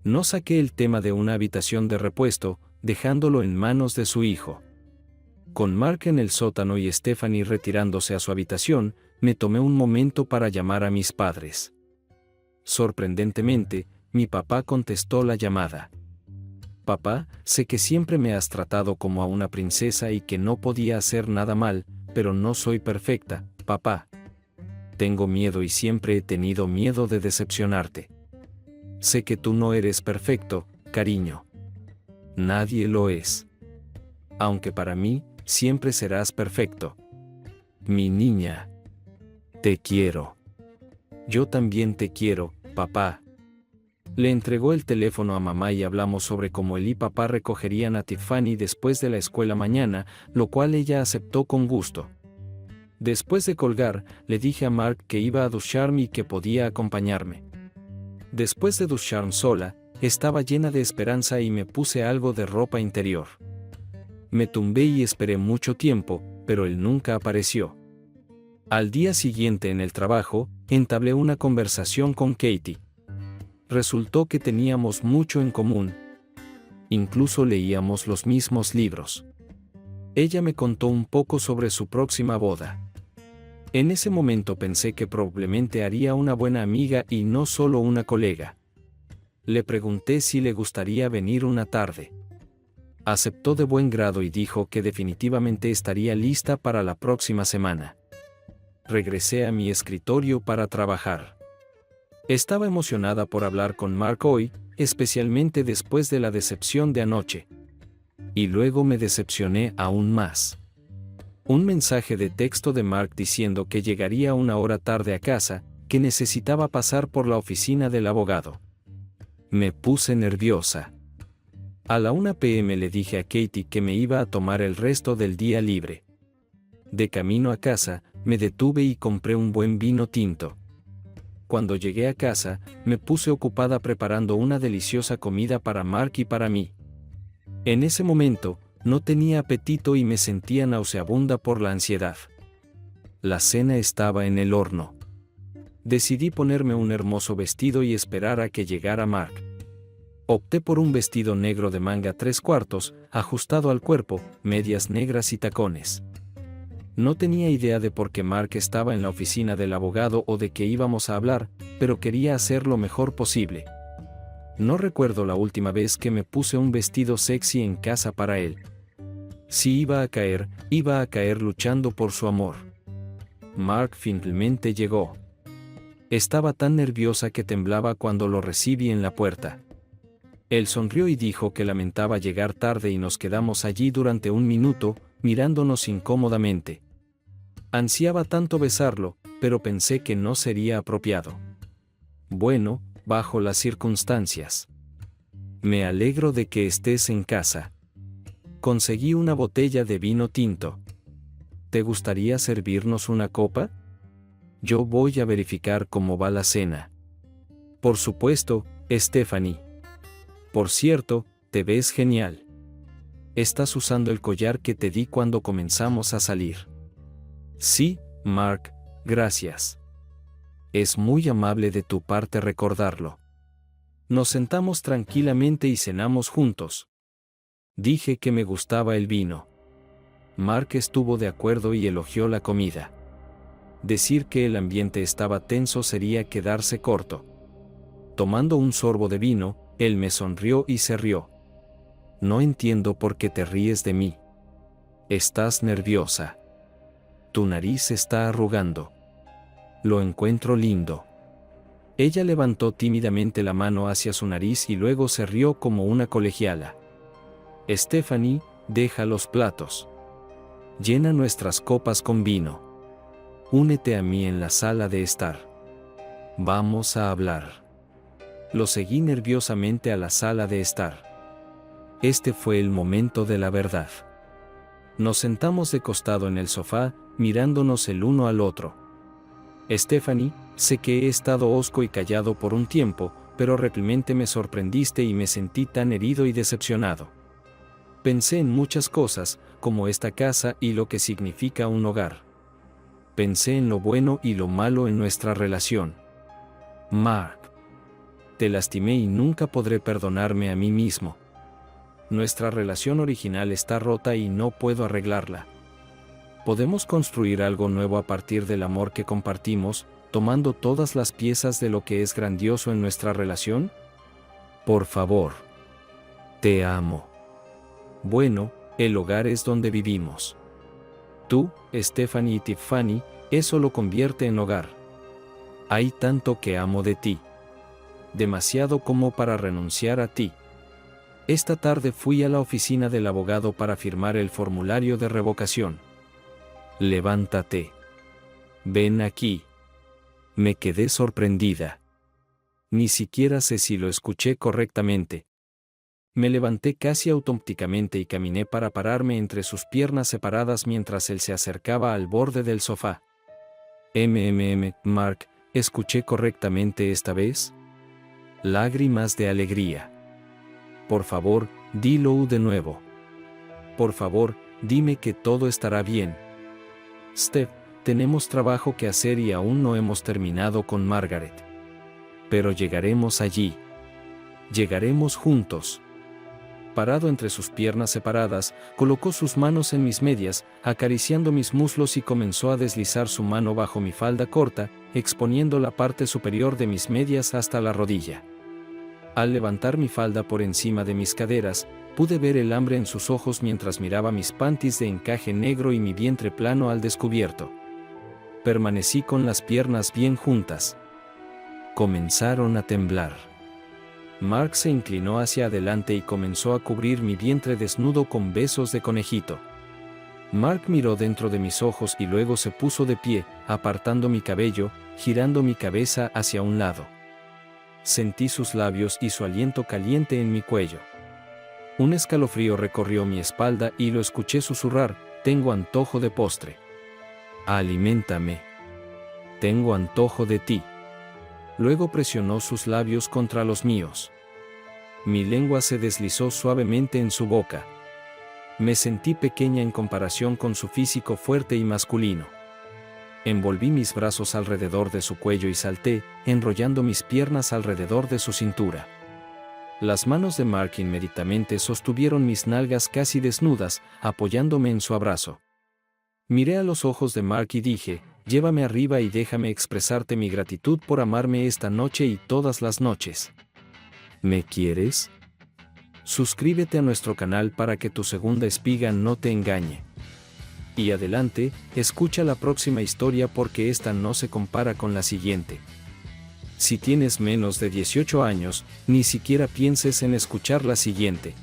No saqué el tema de una habitación de repuesto, dejándolo en manos de su hijo. Con Mark en el sótano y Stephanie retirándose a su habitación, me tomé un momento para llamar a mis padres. Sorprendentemente, mi papá contestó la llamada. Papá, sé que siempre me has tratado como a una princesa y que no podía hacer nada mal, pero no soy perfecta, papá. Tengo miedo y siempre he tenido miedo de decepcionarte. Sé que tú no eres perfecto, cariño. Nadie lo es. Aunque para mí, siempre serás perfecto. Mi niña. Te quiero. Yo también te quiero, papá. Le entregó el teléfono a mamá y hablamos sobre cómo él y papá recogerían a Tiffany después de la escuela mañana, lo cual ella aceptó con gusto. Después de colgar, le dije a Mark que iba a ducharme y que podía acompañarme. Después de ducharme sola, estaba llena de esperanza y me puse algo de ropa interior. Me tumbé y esperé mucho tiempo, pero él nunca apareció. Al día siguiente en el trabajo, entablé una conversación con Katie. Resultó que teníamos mucho en común. Incluso leíamos los mismos libros. Ella me contó un poco sobre su próxima boda. En ese momento pensé que probablemente haría una buena amiga y no solo una colega. Le pregunté si le gustaría venir una tarde. Aceptó de buen grado y dijo que definitivamente estaría lista para la próxima semana. Regresé a mi escritorio para trabajar. Estaba emocionada por hablar con Mark hoy, especialmente después de la decepción de anoche. Y luego me decepcioné aún más. Un mensaje de texto de Mark diciendo que llegaría una hora tarde a casa, que necesitaba pasar por la oficina del abogado. Me puse nerviosa. A la 1 p.m. le dije a Katie que me iba a tomar el resto del día libre. De camino a casa, me detuve y compré un buen vino tinto. Cuando llegué a casa, me puse ocupada preparando una deliciosa comida para Mark y para mí. En ese momento, no tenía apetito y me sentía nauseabunda por la ansiedad. La cena estaba en el horno. Decidí ponerme un hermoso vestido y esperar a que llegara Mark. Opté por un vestido negro de manga 3/4, ajustado al cuerpo, medias negras y tacones. No tenía idea de por qué Mark estaba en la oficina del abogado o de qué íbamos a hablar, pero quería hacer lo mejor posible. No recuerdo la última vez que me puse un vestido sexy en casa para él. Si iba a caer luchando por su amor. Mark finalmente llegó. Estaba tan nerviosa que temblaba cuando lo recibí en la puerta. Él sonrió y dijo que lamentaba llegar tarde y nos quedamos allí durante un minuto, mirándonos incómodamente. Ansiaba tanto besarlo, pero pensé que no sería apropiado. Bueno, bajo las circunstancias. Me alegro de que estés en casa. Conseguí una botella de vino tinto. ¿Te gustaría servirnos una copa? Yo voy a verificar cómo va la cena. Por supuesto, Stephanie. Por cierto, te ves genial. ¿Estás usando el collar que te di cuando comenzamos a salir? Sí, Mark, gracias. Es muy amable de tu parte recordarlo. Nos sentamos tranquilamente y cenamos juntos. Dije que me gustaba el vino. Mark estuvo de acuerdo y elogió la comida. Decir que el ambiente estaba tenso sería quedarse corto. Tomando un sorbo de vino, él me sonrió y se rió. No entiendo por qué te ríes de mí. Estás nerviosa. Tu nariz está arrugando. Lo encuentro lindo. Ella levantó tímidamente la mano hacia su nariz y luego se rió como una colegiala. Stephanie, deja los platos. Llena nuestras copas con vino. Únete a mí en la sala de estar. Vamos a hablar. Lo seguí nerviosamente a la sala de estar. Este fue el momento de la verdad. Nos sentamos de costado en el sofá, mirándonos el uno al otro. Stephanie, sé que he estado hosco y callado por un tiempo, pero repente me sorprendiste y me sentí tan herido y decepcionado. Pensé en muchas cosas, como esta casa y lo que significa un hogar. Pensé en lo bueno y lo malo en nuestra relación. Mark. Te lastimé y nunca podré perdonarme a mí mismo. Nuestra relación original está rota y no puedo arreglarla. ¿Podemos construir algo nuevo a partir del amor que compartimos, tomando todas las piezas de lo que es grandioso en nuestra relación? Por favor. Te amo. Bueno, el hogar es donde vivimos. Tú, Stephanie y Tiffany, eso lo convierte en hogar. Hay tanto que amo de ti. Demasiado como para renunciar a ti. Esta tarde fui a la oficina del abogado para firmar el formulario de revocación. Levántate. Ven aquí. Me quedé sorprendida. Ni siquiera sé si lo escuché correctamente. Me levanté casi automáticamente y caminé para pararme entre sus piernas separadas mientras él se acercaba al borde del sofá. Mark, ¿escuché correctamente esta vez? Lágrimas de alegría. Por favor, dilo de nuevo. Por favor, dime que todo estará bien. Steph, tenemos trabajo que hacer y aún no hemos terminado con Margaret. Pero llegaremos allí. Llegaremos juntos. Parado entre sus piernas separadas, colocó sus manos en mis medias, acariciando mis muslos y comenzó a deslizar su mano bajo mi falda corta, exponiendo la parte superior de mis medias hasta la rodilla. Al levantar mi falda por encima de mis caderas, pude ver el hambre en sus ojos mientras miraba mis panties de encaje negro y mi vientre plano al descubierto. Permanecí con las piernas bien juntas. Comenzaron a temblar. Mark se inclinó hacia adelante y comenzó a cubrir mi vientre desnudo con besos de conejito. Mark miró dentro de mis ojos y luego se puso de pie, apartando mi cabello, girando mi cabeza hacia un lado. Sentí sus labios y su aliento caliente en mi cuello. Un escalofrío recorrió mi espalda y lo escuché susurrar: tengo antojo de postre. Aliméntame. Tengo antojo de ti. Luego presionó sus labios contra los míos. Mi lengua se deslizó suavemente en su boca. Me sentí pequeña en comparación con su físico fuerte y masculino. Envolví mis brazos alrededor de su cuello y salté, enrollando mis piernas alrededor de su cintura. Las manos de Mark inmediatamente sostuvieron mis nalgas casi desnudas, apoyándome en su abrazo. Miré a los ojos de Mark y dije: llévame arriba y déjame expresarte mi gratitud por amarme esta noche y todas las noches. ¿Me quieres? Suscríbete a nuestro canal para que tu segunda espiga no te engañe. Y adelante, escucha la próxima historia porque esta no se compara con la siguiente. Si tienes menos de 18 años, ni siquiera pienses en escuchar la siguiente.